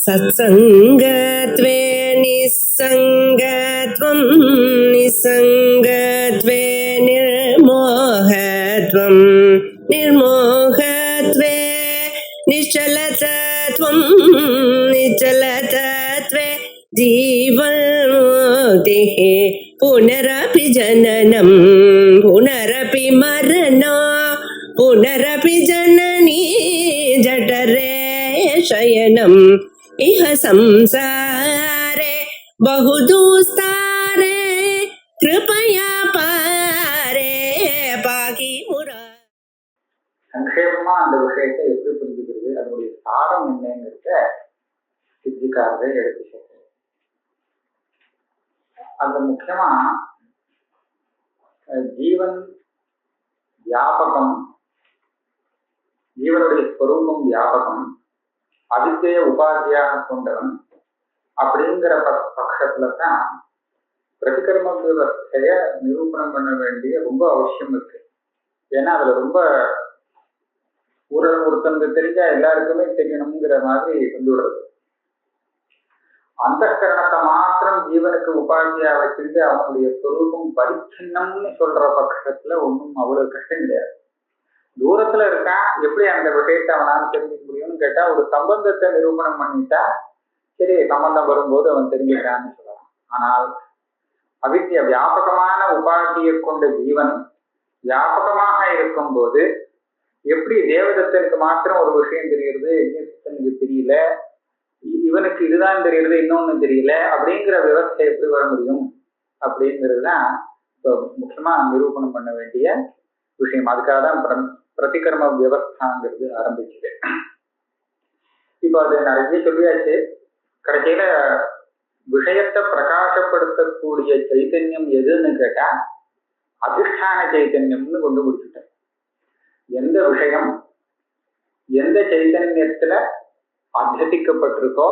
सत्सङ्गत्वे निस्सङ्गत्वं निस्सङ्गत्वे निर्मोहत्वं निर्मोहत्वे निश्चलतत्वं निश्चलतत्वे जीवन्मुक्तिः पुनरपि जननं पुनरपि मरणं पुनरपि जननी जठरे शयनम् इह संसारे बहुदुस्तारे कृपया पारे पाहि मुरा. சங்கேபமா அந்த விஷயத்தை எப்படி புரிஞ்சுக்கிறது, அதனுடைய சாரம் என்னங்கிறத சித்திக்காரரை எடுத்து சேர்க்கிறது. அது முக்கியமா ஜீவன் வியாபகம், ஜீவனுடைய ஸ்வரூபம் வியாபகம், அதிசய உபாதியாக கொண்டவன் அப்படிங்கிற பட்சத்துல தான் பிரதிகர்ம விவஸ்தைய நிரூபணம் பண்ண வேண்டிய ரொம்ப அவசியம் இருக்கு. ஏன்னா அதுல ரொம்ப ஒருத்தங்க தெரிஞ்சா எல்லாருக்குமே தெரியணுங்கிற மாதிரி வந்துடுறது. அந்த கரணத்தை மாத்திரம் ஜீவனுக்கு உபாதியா வச்சிருந்து அவனுடைய சொரூபம் பரிச்சின்னம்னு சொல்ற பட்சத்துல ஒன்றும் அவ்வளவு கஷ்டம் கிடையாது. தூரத்துல இருக்கான், எப்படி அந்த விஷயத்தை அவனால தெரிஞ்சுக்க முடியும்னு கேட்டா ஒரு சம்பந்தத்தை நிரூபணம் பண்ணிட்டா சரி, சம்பந்தம் வரும்போது அவன் தெரிஞ்சுக்கிறான்னு சொல்லலாம். ஆனால் அவித்ய வியாபகமான உபாதியை கொண்ட ஜீவன் வியாபகமாக இருக்கும் போது எப்படி தேவதத்தனுக்கு மாத்திரம் ஒரு விஷயம் தெரியுது, யஜ்ஞதனுக்கு தெரியல, இவனுக்கு இதுதான் தெரியுது இன்னொன்னு தெரியல அப்படிங்கிற விவஸ்தை எப்படி வர முடியும் அப்படிங்கிறதுதான் இப்போ முக்கியமா நிரூபணம் பண்ண வேண்டிய விஷயம். அதுக்காக தான் பிரதிகர்ம வியவஸ்தாங்கிறது ஆரம்பிச்சுது. இப்போ அது நிறைய சொல்லியாச்சு. கடைசியில விஷயத்தை பிரகாசப்படுத்தக்கூடிய சைத்தன்யம் எதுன்னு கேட்டா அதிஷ்டான சைத்தன்யம்னு கொண்டு முடிச்சுட்டேன். எந்த விஷயம் எந்த சைத்தன்யத்துல அத்தியசிக்கப்பட்டிருக்கோ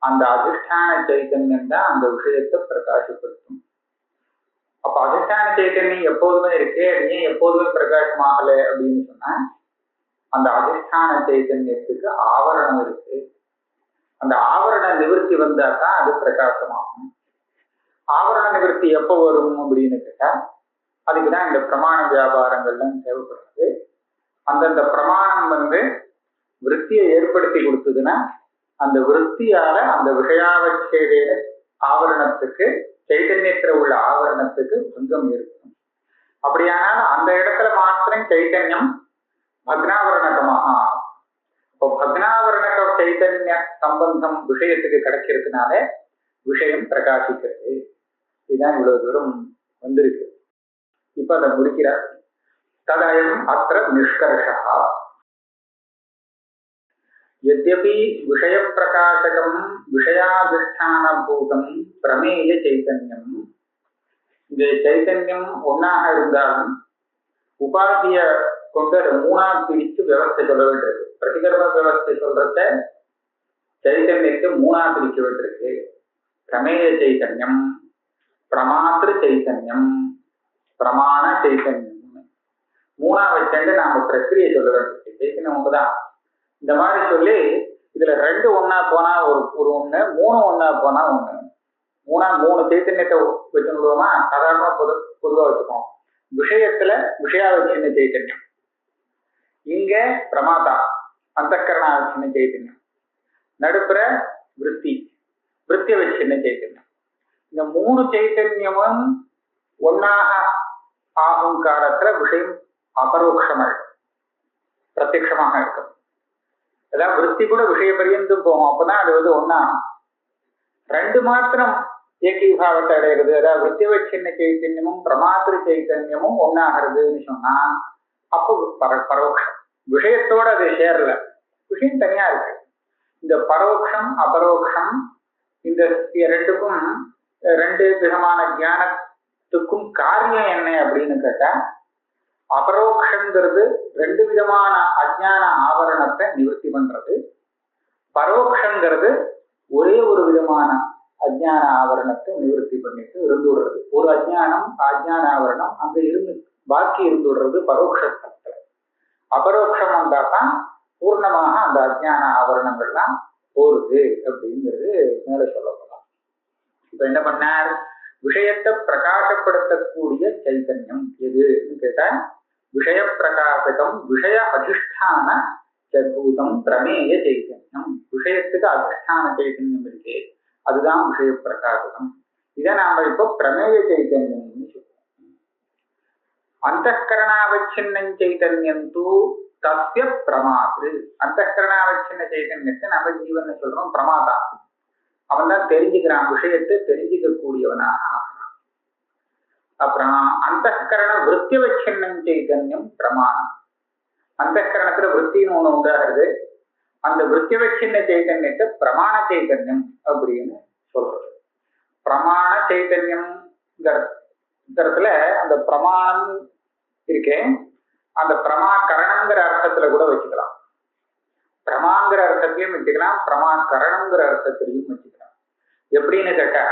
அந்த அதிஷ்டான சைத்தன்யம் தான் அந்த விஷயத்தை பிரகாசப்படுத்தும். அப்ப அதிஷ்டான சைத்தன்யம் எப்போதுமே இருக்கு, அது ஏன் எப்போதுமே பிரகாசமாகல அப்படின்னு சொன்னா அந்த அதிஷ்டான சைத்தன்யத்துக்கு ஆவரணம் இருக்கு. அந்த ஆவரண நிவர்த்தி வந்தாதான் அது பிரகாசமாகும். ஆவரண நிவர்த்தி எப்போ வரும் அப்படின்னு கேட்டா அதுக்குதான் இந்த பிரமாண வியாபாரங்கள்லாம் தேவைப்படுறது. அந்தந்த பிரமாணம் விற்த்தியை ஏற்படுத்தி கொடுத்ததுன்னா அந்த விற்த்தியால அந்த விஷயாவச்சேரிய ஆவரணத்துக்கு சைத்தன்யத்துல உள்ள ஆவரணத்துக்கு பங்கம் இருக்கும். அப்படியானால் அந்த இடத்துல மாத்திரம் சைத்தன்யம் பக்னாவரணகமாக ஆகும். இப்போ பக்னாவரணக சைத்தன்ய சம்பந்தம் விஷயத்துக்கு கிடைக்கிறதுனால விஷயம் பிரகாசிக்கிறது. இதுதான் இவ்வளவு தூரம் வந்திருக்கு. இப்ப அதை முடிக்கிறார். ததயம் அத்திர நிஷ்கர்ஷா यद्यपि விஷய பிரகாசகம் விஷயாதிஷ்டானபூதம் பிரமேய சைத்தன்யம், இந்த சைத்தன்யம் ஒன்னாக இருந்தாலும் உபாதிய கொண்டு மூணா பிரித்து விவஸ்தை சொல்ல வேண்டியிருக்கு. பிரதிகர்ம விவஸ்தை சொல்றத சைத்தன்யத்தை மூணா பிரிக்க வேண்டியிருக்கு. பிரமேய சைத்தன்யம், பிரமாத்திரு சைத்தன்யம், பிரமாண சைத்தன்யம், மூணா வச்சுட்டு நாம பிரக்கிரியை சொல்ல வேண்டியிருக்கு. சைத்தன்யம் ஒன்றுதான். இந்த மாதிரி சொல்லி இதுல ரெண்டு ஒன்னா போனா ஒரு ஒண்ணு, மூணு ஒன்னா போனா ஒண்ணு, மூணு சைத்தன்யத்தை வச்சு விடுவோமா? சாதாரணமா பொதுவா வச்சுக்கோம். விஷயத்துல விஷயாவச்சின்ன சைத்தன்யம், இங்க பிரமாதா அந்தக்கரணாவச்சின்ன சைத்தன்யம், நடுப்புற விற்த்திய வச்சின்ன சைத்தன்யம். இந்த மூணு சைத்தன்யமும் ஒன்னாக ஆகும் காலத்துல விஷயம் அபரோக்ஷமாக பிரத்யட்சமாக இருக்கும். அதாவது விற்பி கூட விஷய பரியந்தும் போகும். அப்பதான் அது ஒன்னா ரெண்டு மாத்திரம் ஏகீபாவத்தை அடைகிறது. அதாவது விற்த்திவச்சின்ன சைத்தன்யமும் பிரமாத்திரு சைத்தன்யமும் ஒன்னாகிறதுன்னு சொன்னா அப்போ பரோட்சம். விஷயத்தோட அது சேரல, விஷயம் தனியா இருக்கு. இந்த பரோட்சம் அபரோக்ஷம் இந்த ரெண்டுக்கும் ரெண்டு விதமான ஞானத்துக்கும் காரியம் என்ன அப்படின்னு கேட்டா அபரோக்ஷங்கிறது ரெண்டு விதமான அஜ்ஞான ஆவரணத்தை நிவர்த்தி பண்றது, பரோக்ஷங்கிறது ஒரே ஒரு விதமான அஜ்ஞான ஆவரணத்தை நிவர்த்தி பண்ணிட்டு இருந்துடுறது. ஒரு அஜ்ஞான ஆவரணம் அங்க இருந்து பாக்கி இருந்துடுறது பரோட்சத்துல. அபரோக்ஷம் வந்தாதான் பூர்ணமாக அந்த அஜ்ஞான ஆவரணங்கள்லாம் போறது அப்படிங்கிறது மேல சொல்லப்படலாம். இப்ப என்ன பண்ணார், விஷயத்தை பிரகாசப்படுத்தக்கூடிய சைத்தன்யம் எதுன்னு கேட்டா விஷய பிரகாசகம் விஷய அதிஷ்டான பூதம் பிரமேய சைத்தன்யம். விஷயத்துக்கு அதிஷ்டான சைத்தன்யம் இருக்கு, அதுதான் விஷய பிரகாசகம். இதை நாம இப்போ பிரமேய சைத்தன்யம்னு சொல்றோம். அந்தఃகரணாவச்சின்னம் சைத்தன்யம் தூ தஸ்ய பிரமாத்து. அந்தःகரணாவச்சின்ன சைத்தன்யத்தை நம்ம ஜீவன் சொல்றோம் பிரமாதா. அவன் தான் தெரிஞ்சுக்கிறான், விஷயத்தை தெரிஞ்சுக்க கூடியவனாக ஆகிறான். அப்புறம் அந்தःகரண விருத்தியவச்சின்னம் சைத்தன்யம் பிரமாணம். அந்தःகரணத்துல விருத்தின்னு ஒண்ணு உண்டாகிறது, அந்த விருத்தியவச்சின்ன சைத்தன்யத்தை பிரமாண சைத்தன்யம் அப்படின்னு சொல்றது. பிரமாண சைத்தன்யம்ங்கிறதுல அந்த பிரமாணம் இருக்கே, அந்த பிரமாகரணங்கிற அர்த்தத்துல கூட வச்சுக்கலாம், பிரமாங்கிற அர்த்தத்திலையும் வச்சுக்கலாம், பிரமாகரணங்கிற அர்த்தத்திலையும் வச்சுக்கலாம். எப்படின்னு கேட்டா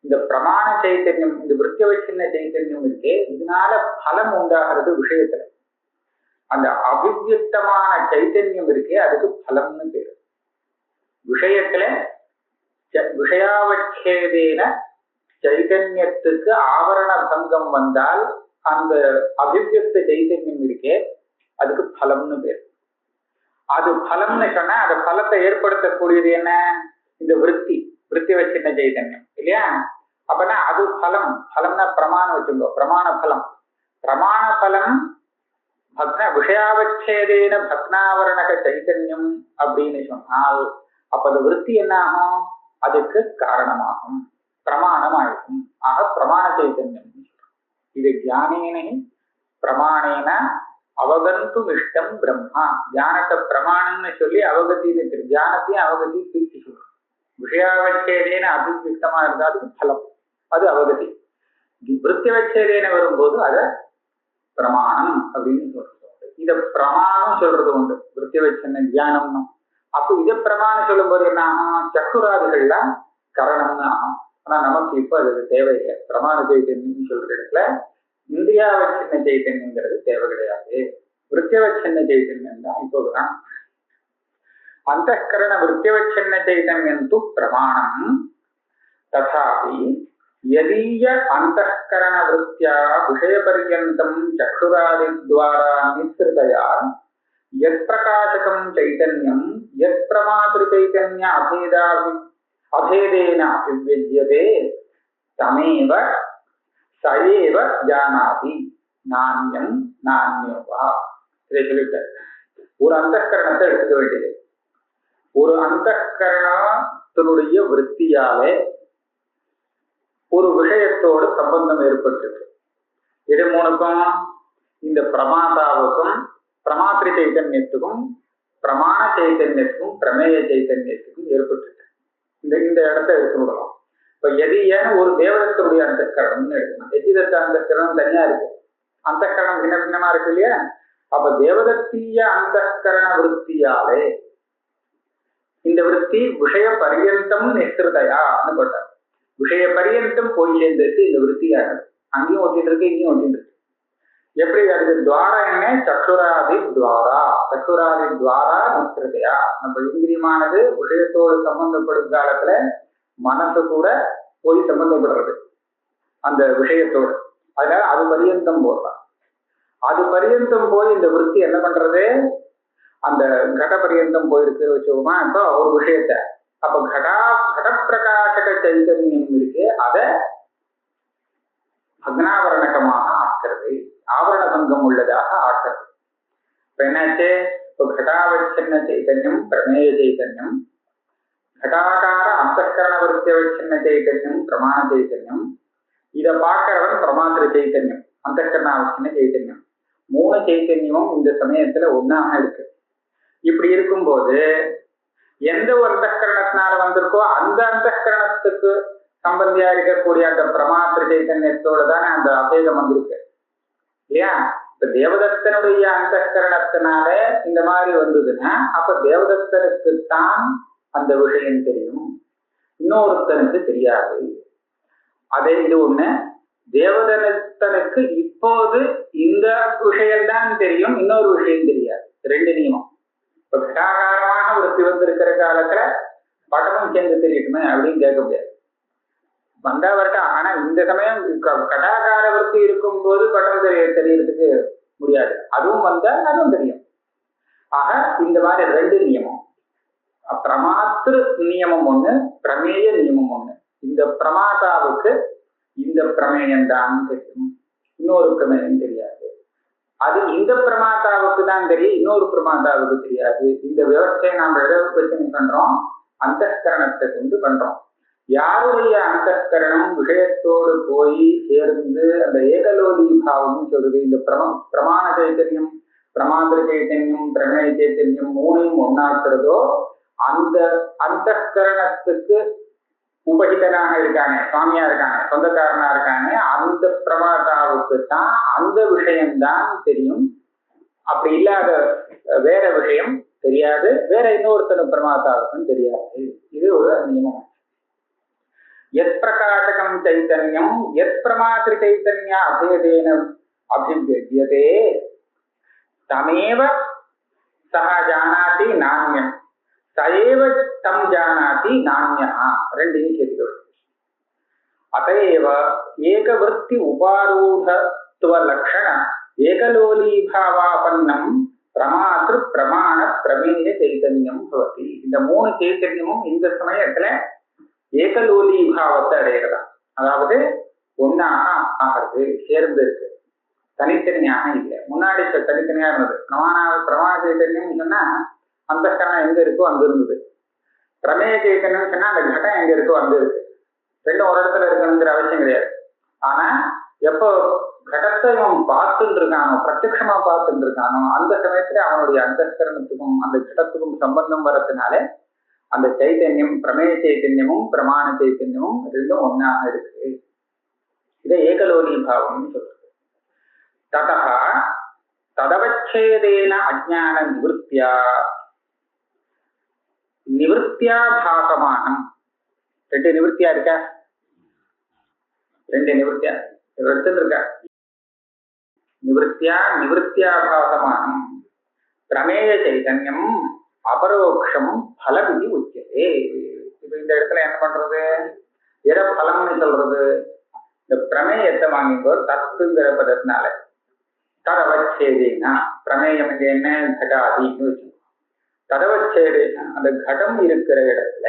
இந்த பிரமாண சைத்தன்யம், இந்த விருத்தியவச்சின்ன சைத்தன்யம் இருக்கே, இதனால பலம் உண்டாகிறது விஷயத்துல. அந்த அபிவியக்தமான சைத்தன்யம் இருக்கே அதுக்கு பலம்னு பேரு. விஷயத்துல விஷயாவச்சேதேன சைத்தன்யத்துக்கு ஆவரண பங்கம் வந்தால் அந்த அபிவியக்த சைத்தன்யம் இருக்கே அதுக்கு பலம்னு பேரு. அது பலம்னு சொன்னா அந்த பலத்தை ஏற்படுத்தக்கூடியது என்ன, இந்த விருத்திவச்சின்ன சைத்தன்யம் இல்லையா. அப்பனா அது பலம். பலம்னா பிரமாணம் வச்சுக்கோ, பிரமாண பலம். பிரமாண பலம் பக்ன விஷயாவச்சேதேன பக்னாவரணக சைத்தன்யம் அப்படின்னு சொன்னால் அப்ப அந்த விருத்தி என்ன ஆகும், அதுக்கு காரணமாகும், பிரமாணம் ஆயிருக்கும். ஆக பிரமாண சைத்தன்யம். இது ஞானேனை பிரமாணேன அவகந்து இஷ்டம் பிரம்மா. தியானத்தை பிரமாணம்னு சொல்லி அவகத்தின்னு தியானத்தையும் அவகத்தையும் பிரித்து சொல்றோம். விஷயாவச்சேதேன அபிவியுக்தமா இருந்தா அதுக்கு பலம், அது அவகதி. விருத்தியவச்சேதேன வரும்போது அதை பிரமாணம் அப்படின்னு சொல்றது. இத பிரமாணம் சொல்றது உண்டு, விருத்தியவச்சின்ன தியானம்னு. அப்ப இதை பிரமாணம் சொல்லும் போது என்ன ஆகும், சக்குராதிகள்லாம் கரணம்னு ஆகும். ஆனா நமக்கு இப்ப அது தேவையில்லை. பிரமாண சைத்தன்யம் சொல்ற இடத்துல இந்தியாவச்சின்ன சைத்தன்யங்கிறது தேவை கிடையாது, விருத்தியவச்சின்ன சைத்தன்யம் தான் இப்போதான். அந்தःகரண விருத்தியவச்சின்ன சைத்தன்யம் து பிரமாணம். ததாபி யதீய அந்தःகரண விருத்தியா விஷயபர்யந்தம் சக்ஷுராதித்வாரா நிஸ்ருதயா யத் பிரகாசகம் சைதன்யம் யத் பிரமாத்ரு சைதன்ய அபேதேன அபிவ்யஜ்யதே தமேவ சயேவ ஜானாதி நான்யம் நான்யோவா. இதை சொல்லிட்டார். ஒரு அந்தःகரணத்தை எடுத்துக்க வேண்டியது. ஒரு அந்தःகரணத்தினுடைய விருத்தியாலே ஒரு விஷயத்தோடு சம்பந்தம் ஏற்பட்டிருக்கு. இது மூணுக்கும், இந்த பிரமாதாவுக்கும் பிரமாத்திரி சைத்தன்யத்துக்கும் பிரமாண சைத்தன்யத்துக்கும் பிரமேய சைத்தன்யத்துக்கும் ஏற்பட்டிருக்கு. இந்த இடத்தை எடுத்துவிடலாம். இப்ப எதியன்னு ஒரு தேவதத்தினுடைய அந்தःகரணம்னு எடுக்கணும். எதிதத்த அந்தःகரணம் தனியா இருக்கு, அந்தःகரணம் பின்ன பின்னமா இருக்கு இல்லையா. அப்ப தேவதத்தீய அந்தःகரண விருத்தியாலே இந்த விருத்தி விஷய பரியந்தம் நிஸ்ருதயான்னு போட்டார். விஷய பரியந்தம் போய் சேர்ந்துருக்கு இந்த விருத்தியானது. அங்கேயும் ஒட்டிட்டு இருக்கு, இங்கேயும் ஒட்டிட்டு இருக்கு. எப்படி அதுக்கு துவாரம் என்ன, சக்ஷுராதி துவாரா. சக்ஷுராதி துவாரா நிஸ்ருதயா. நம்ம இந்திரியமானது விஷயத்தோடு சம்பந்தப்படும் காலத்துல மனசு கூட போய் சம்பந்தப்படுறது அந்த விஷயத்தோடு. அதனால அது பரியந்தம் போடலாம். அது பரியந்தம் போய் இந்த விருத்தி என்ன பண்றது, அந்த கட பரியந்தம் போயிருக்கு வச்சுக்கோமா. இப்போ ஒரு விஷயத்த அப்ப கடப்பிரகாசக சைதன்யம் இருக்கு, அதை அக்னாவரணகமாக ஆக்கிறது, ஆவரண பங்கம் உள்ளதாக ஆக்கிறது. இப்ப என்னாச்சு, இப்போ கடாவச்சின்ன சைதன்யம் பிரமேய சைதன்யம், கடாகார அந்தःகரண விருத்தியவச்சின்ன சைதன்யம் பிரமாண சைதன்யம், இதை பார்க்கிறவன் பிரமாத்திர சைதன்யம் அந்தःகரணாவச்சின்ன சைதன்யம். மூணு சைத்தன்யமும் இந்த சமயத்துல ஒன்னாக இருக்கு. இப்படி இருக்கும்போது எந்த ஒரு அந்தःகரணத்தினால வந்திருக்கோ அந்த அந்தःகரணத்துக்கு சம்பந்தியா இருக்கக்கூடிய அந்த பிரமாத்திர சைத்தன்யத்தோட தானே அந்த அபேதம் வந்திருக்கு இல்லையா. இப்ப தேவதத்தனுடைய அந்தःகரணத்தினால இந்த மாதிரி வந்ததுன்னா அப்ப தேவதத்தனுக்குத்தான் அந்த விஷயம் தெரியும், இன்னொருத்தனுக்கு தெரியாது. அதே இது ஒண்ணு. தேவதத்தனுக்கு இப்போது இந்த விஷயம்தான் தெரியும், இன்னொரு விஷயம் தெரியாது. ரெண்டு நியமம். இப்ப கடாகாரமாக விருத்தி வந்திருக்கிற காலத்துல பட்டமும் சேர்ந்து தெரியட்டுமே அப்படின்னு கேட்க முடியாது. வந்தா வரட்டும். ஆனா இந்த சமயம் கடாகார விருத்தி இருக்கும் போது பட்டம் தெரியறதுக்கு முடியாது. அதுவும் வந்தா அதுவும் தெரியும். ஆக இந்த மாதிரி ரெண்டு நியமம், பிரமாத்திரு நியமம் ஒண்ணு, பிரமேய நியமம் ஒண்ணு. இந்த பிரமாதாவுக்கு இந்த பிரமேயம் தான் தெரியும், இன்னொரு பிரமேயம் தெரியாது. அது இந்த பிரமாதாவுக்கு தான் தெரியும், இன்னொரு பிரமாதாவுக்கு தெரியாது. இந்த விவசாயம் நாம எதை வச்சு பண்றோம்? அந்தஸ்கரணத்தை கொண்டு பண்றோம். யாருடைய அந்தஸ்கரணம் விஷயத்தோடு போய் சேர்ந்து அந்த ஏகலோலி பாவம் சொல்றது, இந்த பிரமாண சைத்தன்யம், பிரமாத்திர சைத்தன்யம், பிரமேய சைத்தன்யம் மூணையும் ஒன்னாக்குறதோ அந்த அந்தஸ்கரணத்துக்கு உபகிதனாக இருக்கானே, சுவாமியா இருக்கானே, சொந்தக்காரனா இருக்கானே, அந்த பிரமாதாவுக்கு தான் அந்த விஷயம்தான் தெரியும். அப்படி இல்லாத வேற விஷயம் தெரியாது, வேற இன்னொருத்தன பிரமாதாவுக்கும் தெரியாது. இது ஒரு நியமம். எத் பிரகாசகம் சைத்தன்யம் எத் பிரமாத்திர சைத்தன்ய அபேதேன அபிவ்யஜ்யதே தமேவ சஹ ஜானாதி நான்யம் சயேவ தம் ஜானாதி நான்யா. ரெண்டையும் சேர்த்துக்கணும். அதையேவ ஏகவருத்தி உபாரூடத்துவ லட்சண ஏகலோலீபாவாபன்னம் பிரமாத்திரு பிரமாண பிரமேய சைத்தன்யம் பவதி. இந்த மூணு சைத்தன்யமும் இந்த சமயத்துல ஏகலோலி பாவத்தை அடைகிறதா, அதாவது ஒன்னாக ஆகிறது, சேர்ந்து இருக்கு, தனித்தனியாக இல்லை. முன்னாடி தனித்தனியா இருந்தது. பிரமாண சைத்தன்யம் சொன்னா அந்த கரணம் எங்க இருக்கோ அங்க இருந்தது. பிரமேய சைத்தன்யம் சொன்னா அந்த கட்டம் எங்க இருக்கோ அங்க இருக்கு. ரெண்டும் ஒரு இடத்துல இருக்கணுங்கிற அவசியம் கிடையாது. ஆனா எப்போ கடத்தை அவன் பார்த்துட்டு இருக்கானோ, பிரத்யட்சமா பார்த்துட்டு இருக்கானோ, அந்த சமயத்துல அவனுடைய அந்தஸ்கரணத்துக்கும் அந்த கடத்துக்கும் சம்பந்தம் வரதுனால அந்த சைத்தன்யம், பிரமேய சைத்தன்யமும் பிரமாண சைத்தன்யமும் ரெண்டும் ஒன்னாக இருக்கு. இதை ஏகலோலி பாவம்னு சொல்றது. ததா ததவச்சேதேன அஜ்ஞான நிவர்த்தியா பாசமானம். ரெண்டு நிவர்த்தியா இருக்கா? ரெண்டு நிவர்த்தியா எடுத்துட்டு இருக்கா? நிவர்த்தியா பாசமானம் பிரமேய சைதன்யம் அபரோக்ஷம் பலவிதி உச்சதே. இப்ப இந்த இடத்துல என்ன பண்றது? எதை பலம்னு சொல்றது? இந்த பிரமேயத்தை வாங்கிக்கோ தத்துங்கிற பதத்தினால ததவச்சேதேனா, பிரமேயம் இங்க என்ன? கடாதின்னு வச்சுக்கோ. ததவச்சேதேனா அந்த கடம் இருக்கிற இடத்துல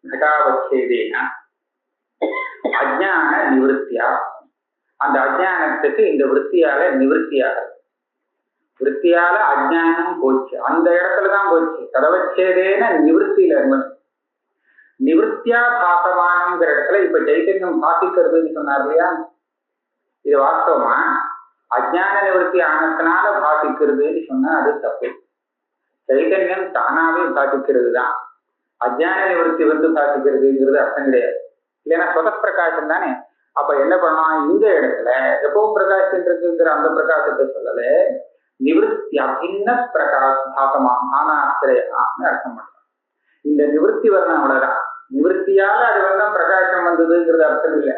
கடாவச்சேதேனா அஜ்ஞான நிவர்த்தியா, அந்த அஜ்ஞானத்துக்கு இந்த விற்த்தியால நிவர்த்தியாக, விற்த்தியால அஜ்ஞானம் போச்சு, அந்த இடத்துலதான் போச்சு. ததவச்சேதேன நிவர்த்தியில இருந்து நிவர்த்தியா பாசமானங்கிற இடத்துல இப்ப சைத்தன்யம் பாசிக்கிறதுன்னு சொன்னார் இல்லையா? இது வாஸ்தவமா? அஜ்ஞான நிவர்த்தி ஆனதுனால பாசிக்கிறதுன்னு சொன்னா அது தப்பு. சைத்தன்யம் தானாவே பாசிக்கிறது தான். அஜ்ஞான நிவர்த்தி வந்து பாசிக்கிறதுங்கிறது அர்த்தம் கிடையாது. இல்லைன்னா சொதப்பிரகாசம் தானே. அப்ப என்ன பண்ணலாம்? இந்த இடத்துல எப்பவும் பிரகாசம் இருக்குங்கிற அந்த பிரகாசத்தை சொல்லல, நிவர்த்தி அபின்ன பிரகாச பாசமா பானாசிரயான்னு அர்த்தம் பண்றோம். இந்த நிவர்த்தி வரணும், அவ்வளவுதான். நிவர்த்தியால அது வந்து பிரகாசம் வந்ததுங்கிறது அர்த்தம் இல்லை,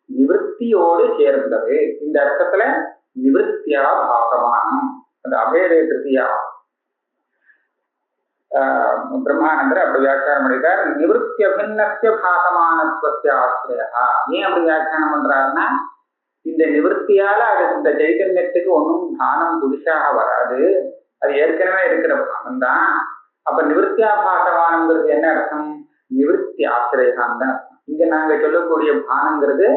நிவர்த்தியோடு சேர்ந்தது. இந்த அர்த்தத்துல நிவர்த்தியா பாசமானம், அந்த அபேதே திருத்தியா. பிரம்மானந்தர் அப்படி வியாக்கியானம் பண்ணிருக்கார். நிவர்த்தி அபின்னஸ்ய பாசமானத்வஸ்ய ஆசிரியா. ஏன் அப்படி வியாக்கியானம் பண்றாருன்னா, இந்த நிவர்த்தியால அது இந்த சைத்தன்யத்துக்கு ஒன்றும் பானம் புதுசாக வராது, அது ஏற்கனவே இருக்கிற பானம் தான். அப்ப நிவர்த்தியா பாசமானங்கிறது என்ன அர்த்தம்? நிவர்த்தி ஆசிரியான் தான். இங்க நாங்க சொல்லக்கூடிய பானங்கிறது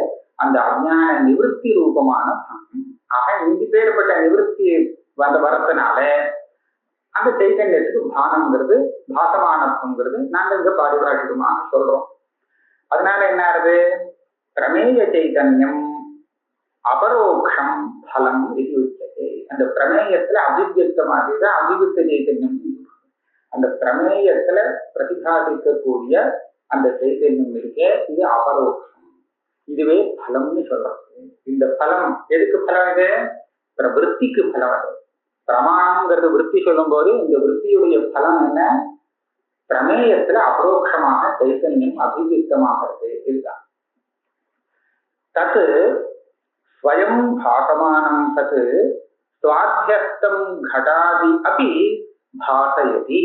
அந்த அஞ்ஞான நிவர்த்தி ரூபமான பானம். ஆக இங்கு பேர்பட்ட நிவர்த்தி வரத்தினால அந்த சைத்தன்யத்துக்கு பானம்ங்கிறது பாசமானத்துவங்கிறது நாங்க இங்க பாரிபாஷிகமாக சொல்றோம். அதனால என்ன ஆகுது? பிரமேய சைத்தன்யம் அபரோக்ஷம் பலம் இது உச்சது. அந்த பிரமேயத்துல அபிவியக்தமாக அபிவியக்த சைத்தன்யம், அந்த பிரமேயத்துல பிரதிபாதிக்கக்கூடிய அந்த சைத்தன்யம் இருக்கே, இது அபரோக்ஷம், இதுவே பலம்னு சொல்றது. இந்த பலம் எதுக்கு பலம்? இது பிரவருத்திக்கு பலம். அது பிரமாணம்ங்கிறது விற்பி சொல்லும் போது இந்த விற்பியுடைய பலம் என்ன? பிரமேயத்துல அபரோக்ஷமாக சைத்தன்யம் அபிவியக்தமாகிறது. இதுதான் தத்து ஸ்வயம் பாசமானம் தத்து சுவாத்தியஸ்தம் கடாதி அப்படி பாசயதி.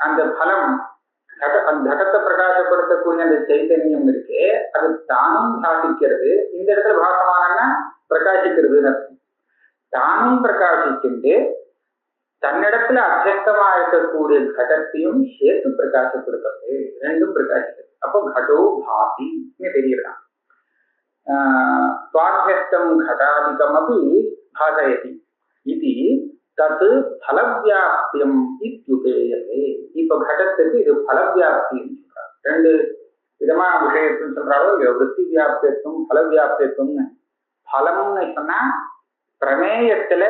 அந்த பலம் கடத்தை பிரகாசப்படுத்தக்கூடிய அந்த சைத்தன்யம் இருக்கு, அது தானும் பாசிக்கிறது. இந்த இடத்துல பாசமானா பிரகாசிக்கிறதுன்னு அர்த்தம். தானும் பிரகாசிச்சுட்டு தன்னிடத்துல அத்தியந்தமா இருக்கக்கூடிய கடத்தையும் சேர்த்து பிரகாசப்படுத்துறது, ரெண்டும் பிரகாசிக்கிறது. அப்போ கடோ பாதி தெரியலாம். சுவாத்தியம் கடாதிகம் அப்படி பாசயதி இது தத்து பலவியாப்தியம் இத்யுபேயதே. இப்ப கடத்துக்கு இது பலவியாப்தின்னு சொல்றாரு. ரெண்டு விதமா விஷயத்துன்னு சொல்றாரோ இல்லையோ, விருத்தி வியாப்தியத்துவம் பலவியாப்தியத்துவம்னு. பலம்னு சொன்னா பிரமேயத்துல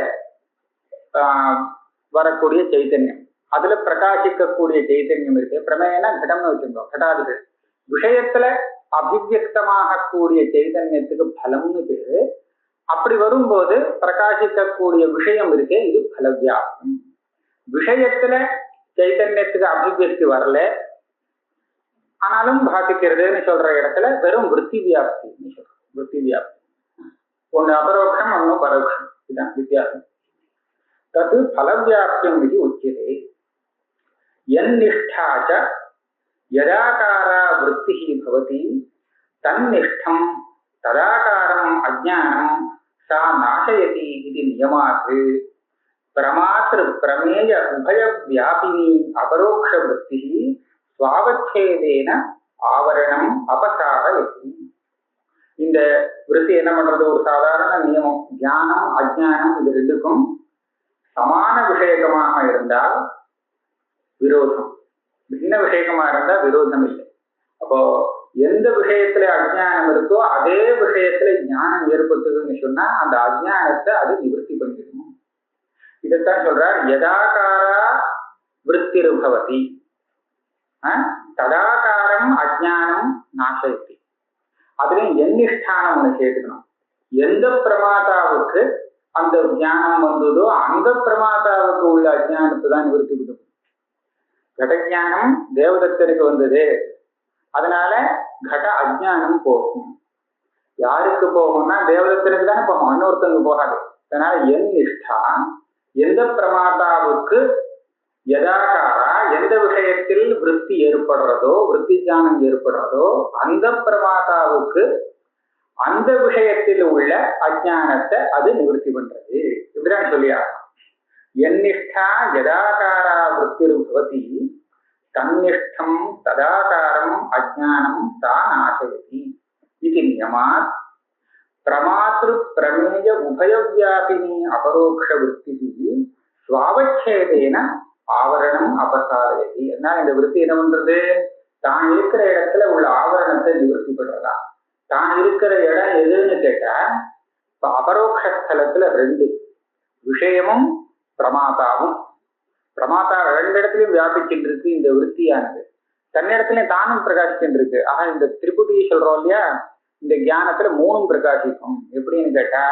வரக்கூடிய சைத்தன்யம், அதுல பிரகாசிக்கக்கூடிய சைத்தன்யம் இருக்கு. பிரமேயனா கடம்னு வச்சுருந்தோம், கடாதிகள். விஷயத்துல அபிவியக்தமாக கூடிய சைதன்யத்துக்கு பலம்னு பேரு. அப்படி வரும்போது பிரகாசிக்கக்கூடிய விஷயம் இருக்கே, இது பலவியாப்தம். விஷயத்துல சைத்தன்யத்துக்கு அபிவியக்தி வரல, ஆனாலும் பாசிக்கிறதுன்னு சொல்ற இடத்துல வெறும் விருத்தி வியாப்தின்னு சொல்றோம். விருத்தி வியாப்தி ஒண்ணு அபரோக்ஷம், ஒன்னும் பரோக்ஷம், இதுதான் வித்தியாசம். தது பலவியாப்தியம் இது உச்சியதே. யன்னிஷ்டாச்ச யதாகாரா விருத்திஹி பவதி தன்னிஷ்டம் ததாகாரம் அஜ்ஞானம் சா நாசயதி இது நியமாத் பிரமாத்ரு பிரமேய உபய வியாபினி அபரோக்ஷ விருத்திஹி ஸ்வாவச்சேதேன ஆவரணம் அபசாரயதி. இந்த விருத்தி என்ன பண்றது? ஒரு சாதாரண நியமம். ஞானம் அஜ்ஞானம் இது ரெண்டுக்கும் சமான விஷயகமாக இருந்தால் விரோதம், பின்ன விஷயகமா இருந்தா விரோதம் இல்லை. அப்போ எந்த விஷயத்துல அஜ்ஞானம் இருக்கோ அதே விஷயத்துல ஞானம் ஏற்பட்டதுன்னு சொன்னா அந்த அஜ்ஞானத்தை அது நிவர்த்தி பண்ணிடணும். இதைத்தான் சொல்றார், யதாகாரா விருத்திருபவதி ததாகாரம் அஜ்ஞானம் நாசயதி. அதுலயும் எண்ணிஷ்டானம் ஒண்ணு சேர்த்துக்கணும். எந்த பிரமாதாவுக்கு அந்த ஞானம் வந்ததோ அந்த பிரமாதாவுக்கு உள்ள அஜ்ஞானத்தை தான் நிவர்த்தி விடும். கடஜானம் தேவதத்தனுக்கு வந்தது, அதனால கட அஜ்ஞானம் போகும். யாருக்கு போகும்னா தேவதத்தனுக்கு தானே போகும், இன்னொருத்தனுக்கு போகாது. அதனால என் நிஷ்டா எந்த பிரமாதாவுக்கு யதாகாரா எந்த விஷயத்தில் விருத்தி ஏற்படுறதோ, விருத்தி ஞானம் ஏற்படுறதோ அந்த பிரமாதாவுக்கு அந்த விஷயத்தில் உள்ள அஜ்ஞானத்தை அது நிவர்த்தி பண்றது. இப்படிதான் சொல்லியா. என்னிஷ்டா யதாகாரா விருத்திருபவதி தன்னிஷ்டம் ததாகாரம் அஜ்ஞானம் சா நாசயதி இது நியமாத் பிரமாத்ரு பிரமேய உபயவியாபினி அபரோக்ஷ விருத்தி ஸ்வாவச்சேதேன ஆவரணம் அபசாரயதி. அதனால இந்த விருத்தி என்ன பண்றது? தான் இருக்கிற இடத்துல உள்ள ஆவரணத்தை நிவர்த்தி பண்றதா. தான் இருக்கிற இடம் எதுன்னு கேட்டா, இப்ப அபரோக்ஷலத்துல ரெண்டு விஷயமும் பிரமாதாவும், பிரமாதா ரெண்டு இடத்துலயும் வியாபிச்சுட்டு இருக்கு. இந்த விருத்தியானது தன்னிடத்துலயும் தானும் பிரகாசிச்சுட்டு இருக்கு. ஆக இந்த திரிபுட்டி சொல்றோம் இல்லையா, இந்த ஞானத்துல மூணும் பிரகாசிக்கும். எப்படின்னு கேட்டா,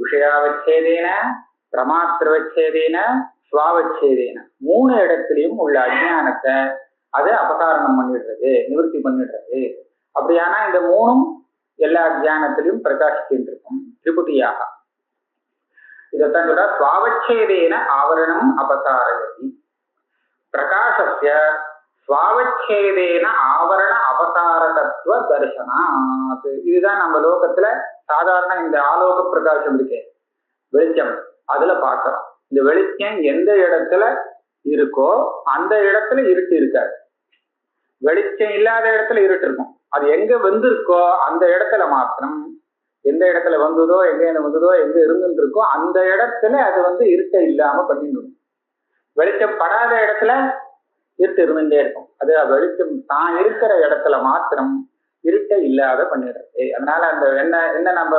விஷயாவச்சேதேன பிரமாத்திரவச்சேதேன ஸ்வாவச்சேதேன மூணு இடத்துலயும் உள்ள அஜ்ஞானத்தை அது அபகாரணம் பண்ணிடுறது, நிவர்த்தி பண்ணிடுறது. அப்படியானா இந்த மூணும் எல்லா ஞானத்திலையும் பிரகாசிச்சுட்டு இருக்கும் திரிபுட்டியாக. இதைத்தான் சொல்ற ஸ்வாவச்சேதேன ஆவரணம் அபசாரயதி. பிரகாசஸ்ய ஸ்வாவச்சேதேன ஆவரண அபசாரகத்துவ தரிசனாத். இதுதான் நம்ம லோகத்துல சாதாரண இந்த ஆலோக பிரகாசம் இருக்கே, வெளிச்சம், அதுல பார்க்கிறோம். இந்த வெளிச்சம் எந்த இடத்துல இருக்கோ அந்த இடத்துல இருட்டு இருக்காது. வெளிச்சம் இல்லாத இடத்துல இருட்டு இருக்கும். அது எங்க வந்திருக்கோ அந்த இடத்துல மாத்திரம், எந்த இடத்துல வந்ததோ எங்க வந்ததோ எங்க இருந்துட்டு இருக்கோ அந்த இடத்துல அது இருட்ட இல்லாம பண்ணிடணும். வெளிச்சம் படாத இடத்துல இருட்டு இருந்துட்டே இருக்கும். அது வெளிச்சம் தான் இருக்கிற இடத்துல மாத்திரம் இருட்ட இல்லாத பண்ணிடுறது. அதனால அந்த என்ன நம்ம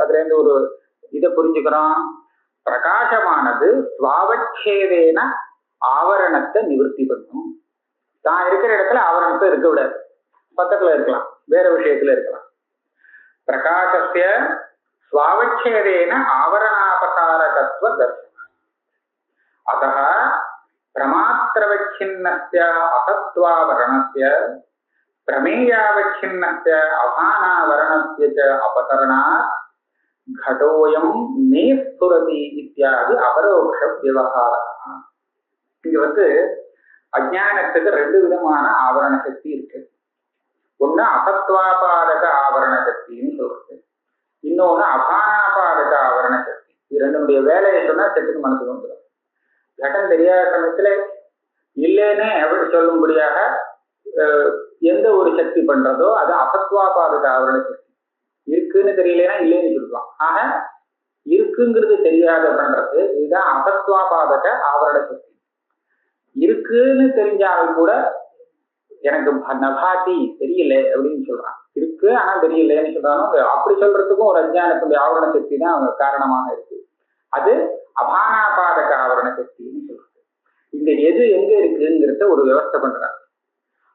அதுல இருந்து ஒரு இதை புரிஞ்சுக்கிறோம், பிரகாசமானது ஸ்வாவச்சேதேன ஆவரணத்தை நிவர்த்தி பண்ணும். தான் இருக்கிற இடத்துல ஆவரணத்தை இருக்க விடாது, பக்கத்துல இருக்கலாம், வேற விஷயத்துல இருக்கலாம். பிரகாசஸ்ய ஸ்வாவச்சேதேன ஆவரணாபசாரகத்துவ தர்சனம். அதஹ பிரமாத்திரவச்சின்னஸ்ய அசத்வாவரணஸ்ய பிரமேயாவச்சின்னஸ்ய அபானாவரணஸ்ய ச அபசரணாத் கடோயம் மே ஸ்புரதி இத்தியாதி அபரோக்ஷ விவகாரம். இங்க அஜானத்துக்கு ரெண்டு விதமான ஆவரண சக்தி இருக்கு. ஒண்ணு அசத்வாபாதக ஆவரண சக்தின்னு சொல்றது, இன்னொன்னு அபானாபாதக ஆவரண சக்தி. இது ரெண்டுடைய வேலையை சொன்னா சட்டுக்கு மனசுக்கு வந்துடும். கட்டம் தெரியாத சமயத்துல இல்லைன்னு எப்படி சொல்லும்படியாக எந்த ஒரு சக்தி பண்றதோ அது அசத்வாபாதக ஆவரண சக்தி. இருக்குன்னு தெரியலன்னா இல்லைன்னு சொல்லுவான். ஆக இருக்குங்கிறது தெரியாத பண்றது இதுதான் அசத்வாபாதக ஆவரண சக்தி. இருக்குன்னு தெரிஞ்சாலும் கூட எனக்கு நபாதி தெரியல அப்படின்னு சொல்றான். இருக்கு ஆனா தெரியலன்னு சொல்றாலும் அப்படி சொல்றதுக்கும் ஒரு அஜ்ஞானத்துடைய ஆவரண சக்தி தான் அவங்க காரணமாக இருக்கு. அது அபானாபாதக ஆவரண சக்தின்னு சொல்றது. இங்க எது எங்க இருக்குங்கிறத ஒரு விவஸ்தை பண்றாங்க.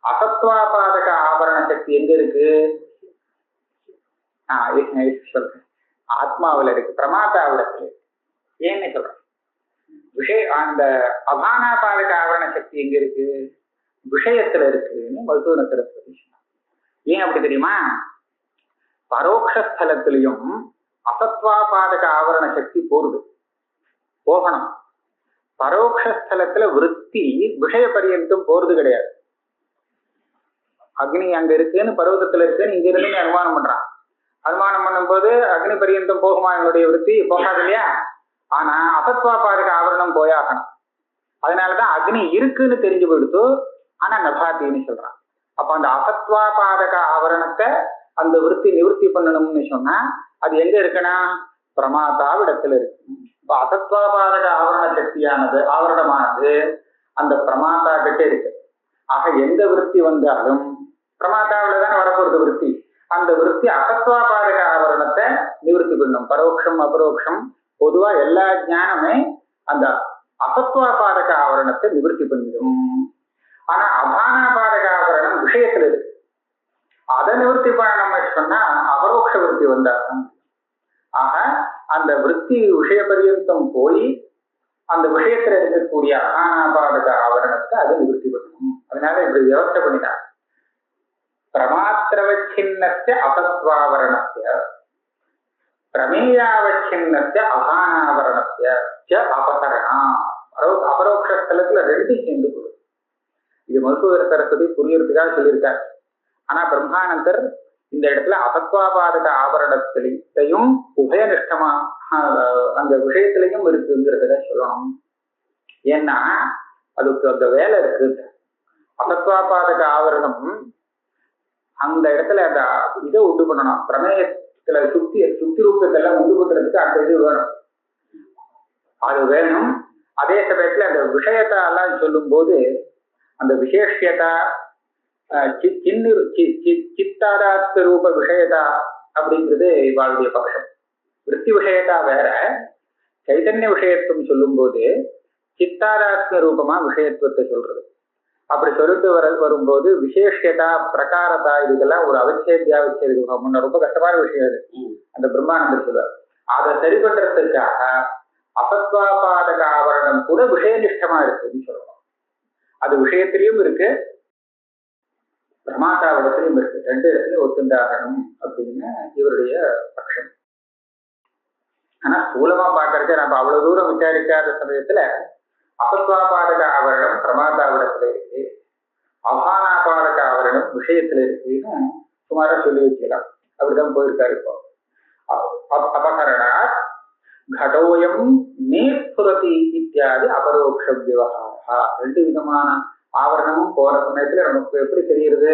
அசத்வாபாதக ஆவரண சக்தி எங்க இருக்கு? சொல்றேன், ஆத்மாவில இருக்கு, பிரமாதாவிடத்துல. ஏன்னு சொல்றேன், அந்த அபானாபாதக ஆவரண சக்தி எங்க இருக்கு? விஷயத்துல இருக்குன்னு மருத்துவத்துல சொல்லி. ஏன் அப்படி தெரியுமா? பரோட்சஸ்தலத்திலையும் அசத்வாபாதக ஆவரண சக்தி போகணும். பரோட்சஸ்தலத்துல விருத்தி விஷய பரியந்தம் போறது கிடையாது. அக்னி அங்க இருக்குன்னு பர்வதத்துல இருக்குன்னு இங்க இருந்து அனுமானம் பண்றான். அனுமானம் பண்ணும் போது அக்னி பரியந்தம் போகுமா என்னுடைய விருத்தி? போகாது இல்லையா? ஆனா அசத்வாபாதக ஆவரணம் போயாகணும். அதனாலதான் அக்னி இருக்குன்னு தெரிஞ்சு போயிடுத்து, ஆனா நபாத்தின்னு சொல்றான். அப்ப அந்த அசத்வாபாதக ஆவரணத்தை அந்த விருத்தி நிவர்த்தி பண்ணணும்னு சொன்னா அது எங்க இருக்குன்னா பிரமாதாவிடத்துல இருக்கு. இப்ப அசத்வாபாதக ஆவரண சக்தியானது ஆவரணமானது அந்த பிரமாதா கிட்ட இருக்கு. ஆக எந்த விருத்தி வந்தாலும் பிரமாதாவில தான் வரப்போறது விருத்தி. அந்த விருத்தி அசத்வாபாதக ஆவரணத்தை நிவர்த்தி பண்ணணும். பரோட்சம் அபரோக்ஷம் பொதுவா எல்லா ஞானமே அந்த அசத்வாபாதக ஆவரணத்தை நிவர்த்தி பண்ணிடும். ஆனா அபானாபாதக ஆவரணம் விஷயத்துல இருக்கு. அதை நிவர்த்தி பண்ணணும்னு சொன்னா அபரோக்ஷ விருத்தி வந்தாதான். ஆக அந்த விருத்தி விஷய பரியந்தம் போய் அந்த விஷயத்துல இருக்கக்கூடிய அபானாபாதக ஆவரணத்தை அதை நிவர்த்தி பண்ணணும். அதனால இப்படி விவஸ்தை பண்ணினார். பிரமாத்திரவச்சின்னஸ்ய அசத்வாவரணஸ்ய பிரமேயாவச்சின்னஸ்ய அபானாவரணஸ்ய அபகரணா. அபரோக்ஷலத்துல ரெண்டு சேர்ந்து போகுது. இது மருத்துவ சரஸ்வதி புரியறதுக்காக சொல்லியிருக்காரு. ஆனா பிரம்மானந்தர் இந்த இடத்துல அசத்வாபாதக ஆவரணத்திலையும் உபயனிஷ்டமா அந்த விஷயத்திலையும் இருக்குங்கிறத சொல்லணும். ஏன்னா அதுக்கு அந்த வேலை இருக்கு. அசத்வாபாதக ஆவரணம் அந்த இடத்துல அந்த இதை உண்டு பண்ணணும். பிரமேயத்துல சுத்தி ரூபத்தெல்லாம் உண்டு பண்றதுக்கு அந்த இது வேணும். அது வேணும். அதே சமயத்துல அந்த விஷயத்தை எல்லாம் சொல்லும் போது அந்த விசேஷியதா சித்தாதாத்ம ரூப விஷயதா அப்படிங்கிறது இவாளுடைய பட்சம். விருத்தி விஷயத்தா வேற, சைதன்ய விஷயத்துவம் சொல்லும் போது சித்தாதாத்ம ரூபமா விஷயத்துவத்தை சொல்றது. அப்படி சொல்லிட்டு வரும்போது விசேஷியதா பிரகாரதா இதுக்கெல்லாம் ஒரு அவச்சேத்யாவச்சேது முன்ன ரொம்ப கஷ்டமான விஷயம் அது. அந்த பிரம்மானந்தர் சொல்றார். அதை சரி பண்றதுக்காக அசத்வாபாதக ஆவரணம் கூட விஷயனிஷ்டமா இருக்குன்னு சொல்லணும். அது விஷயத்திலையும் இருக்கு, பிரமாதாவிடத்திலையும் இருக்கு. ரெண்டு இடத்துலயும் ஒத்துண்டாகணும் அப்படின்னு இவருடைய பட்சம். ஆனா ஸ்தூலமா பாக்குறதுக்கு நம்ம அவ்வளவு தூரம் விசாரிக்காத சமயத்துல அசத்வாபாதக ஆவரணம் பிரமாதாவிடத்துல இருக்கு, அபானாபாதக ஆவரணம் விஷயத்துல இருக்குன்னு சுமாரா சொல்லி வச்சுக்கலாம். அப்படிதான் போயிருக்காரு. இப்போ அபகரணா கடோயம் மேற்புரதி இத்தியாதி அபரோக்ஷ விவகாரா. ரெண்டு விதமான ஆவரணமும் போற சமயத்துல நமக்கு எப்படி தெரிகிறது?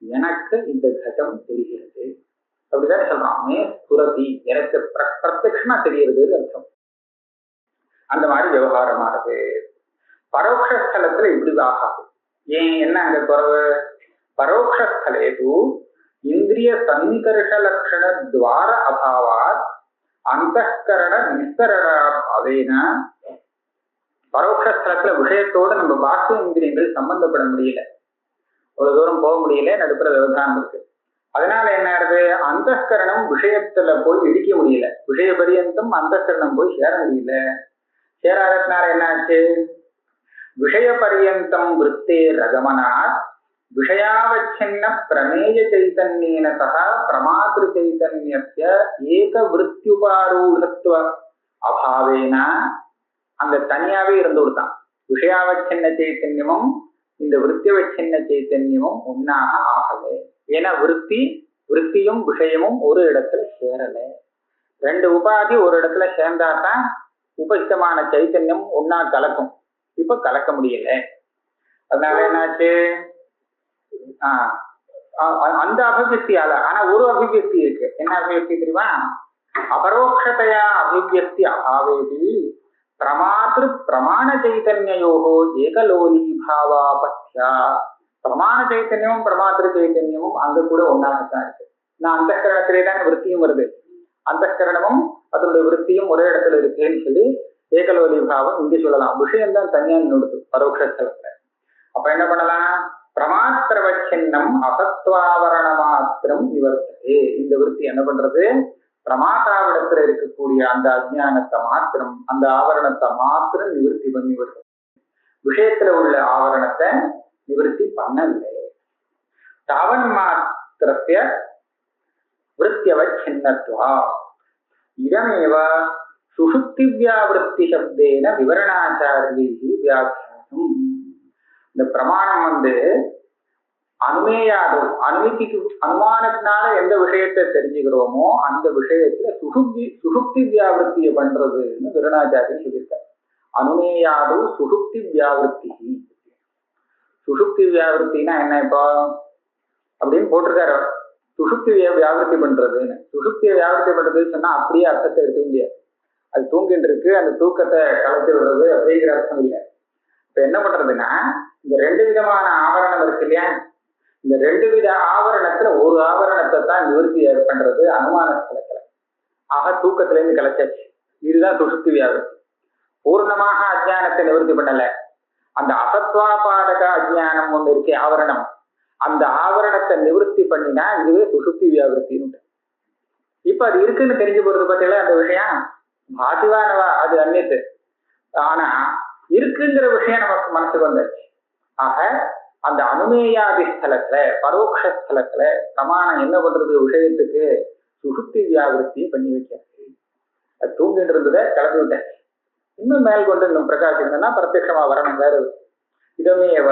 எனக்கு இந்த கடம் தெரிகிறது அப்படிதான் சொல்றான். மேற்புரதி எனக்கு பிரத்யட்சமா தெரிகிறதுன்னு அர்த்தம். அந்த மாதிரி விவகாரமானது. பரோட்சஸ்தலத்துல இப்படி ஆகாது. ஏன் என்ன அங்க குறவு? பரோட்சஸ்தலேது இந்திரிய சன்னிகர்ஷ லட்சண துவார அபாவாத் அந்தகரண நிஸ்தரண. பரோட்சஸ்தலத்துல விஷயத்தோடு நம்ம பாக்கிய இந்திரியங்கள் சம்பந்தப்பட முடியல, அவ்வளவு தூரம் போக முடியல, நடுப்புற விவகாரம் இருக்கு. அதனால என்ன ஆகுது? அந்தகரணம் விஷயத்துல போய் இடிக்க முடியல, விஷய பரியந்தம் அந்தகரணம் போய் சேர முடியல. சேராதனால என்னாச்சு? விஷய பரியந்தம் விருத்தே ரகமனா விஷயாவச்சின்ன பிரமேய சைதன்யேன சக பிரமாத்ரு சைதன்யஸ்ய ஏக விருத்தியுபாரூடத்துவ அபாவேன. அங்க தனியாவே இருந்து கொடுத்தான். விஷயாவச்சின்ன சைத்தன்யமும் இந்த விருத்தியவச்சின்ன சைத்தன்யமும் ஒன்னாக ஆகலை. ஏன்னா விருத்தியும் விஷயமும் ஒரு இடத்துல சேரல. ரெண்டு உபாதி ஒரு இடத்துல சேர்ந்தாதான் உபசிதமான சைத்தன்யம் ஒன்னா கலக்கும். இப்ப கலக்க முடியல. அதனால என்னாச்சு, அந்த அபிவியக்தியால. ஆனா ஒரு அபிவியக்தி இருக்கு. என்ன அபிவியக்தி தெரியுமா? அபரோக்ஷதையா அபிவியக்தி அபாவேதி பிரமாத்திரு பிரமாண சைத்தன்யோகோ ஏகலோலி பாவாபத்யா. பிரமாண சைத்தன்யமும் பிரமாத்திரு சைத்தன்யமும் அங்க கூட ஒன்னாகத்தான் இருக்கு. நான் அந்தகரணத்திலே தான் விருத்தியும் வருது. அந்தகரணமும் அதனுடைய விருத்தியும் ஒரே இடத்துல இருக்குன்னு சொல்லி ஏகலோலி பாவம் இங்க சொல்லலாம். விஷயம் தான் தனியா நின்றுடுது பரோட்சத்துல. அப்ப என்ன பண்ணலாம்? பிரமாத்திரவச்சின்னம் அசத்வாவரண மாத்திரம் நிவர்த்ததே. இந்த விருத்தி என்ன பண்றது? பிரமாதாவிடத்துல இருக்கக்கூடிய அந்த அஜ்ஞானத்தை மாத்திரம், அந்த ஆவரணத்தை மாத்திரம் நிவர்த்தி பண்ணி வருது. விஷயத்துல உள்ள ஆவரணத்தை நிவர்த்தி பண்ணல. தாவன் மாத்திரத்திய விருத்தியவச்சின்னத்வா இதமேவ சுஷுப்தி வியாவிருத்தி சப்தேன விவரணாச்சாரியி வியாக்கியானம். இந்த பிரமாணம் அனுமேயாது அனுமானத்தினால எந்த விஷயத்தை தெரிஞ்சுக்கிறோமோ அந்த விஷயத்துல சுஷுப்தி வியாவிருத்திய பண்றதுன்னு விவரணாச்சாரியன் சொல்லியிருக்காரு. அனுமேயாது சுஷுப்தி வியாவிருத்தி. சுஷுப்தி வியாவிருத்தினா என்ன இப்போ அப்படின்னு போட்டிருக்காரு. சுஷுப்தி வியாவிருத்தி பண்றதுன்னு. சுஷுப்தியை வியாவிருத்தி பண்றதுன்னு சொன்னா அப்படியே அர்த்தத்தை எடுக்க முடியாது. அது தூங்கிட்டு இருக்கு, அந்த தூக்கத்தை கலைச்சு விடுறது அப்படிங்கிற அர்த்தம் இல்லை. இப்ப என்ன பண்றதுன்னா, இந்த ரெண்டு விதமான ஆவரணம் இருக்கு இல்லையா, இந்த ரெண்டு வித ஆவரணத்துல ஒரு ஆவரணத்தை தான் நிவர்த்தி பண்றது அனுமான ஸ்தலத்துல. ஆக தூக்கத்துல இருந்து கலைச்சாச்சு. இதுதான் சுஷுப்தி வியாவிருத்தி. பூர்ணமாக அஜ்ஞானத்தை நிவர்த்தி பண்ணல. அந்த அசத்வாபாதக அஜ்ஞானம் ஒன்று இருக்கே ஆவரணம், அந்த ஆவரணத்தை நிவர்த்தி பண்ணினா இதுவே சுஷுப்தி வியாவிருத்தின்னு. இப்ப அது இருக்குன்னு தெரிஞ்சு போறது பத்தியில அந்த விஷயம் பாதிவானவா அது அந்நியத்து. ஆனா இருக்குங்கிற விஷயம் நமக்கு மனசுக்கு வந்தாச்சு. ஆக அந்த அனுமேயாதி ஸ்தலத்துல பரோக்ஷலத்துல பிரமாணம் என்ன பண்றது? விஷயத்துக்கு சுஷுப்தி வியாவிருத்தியை பண்ணி வைக்கிறது. அது தூங்கிட்டு இருந்ததை கிளம்பி விட்டாச்சு. இன்னும் மேல் கொண்டு இன்னும் பிரகாசிக்கணும்னா பிரத்யட்சமா வரணும். வேற இதமேவ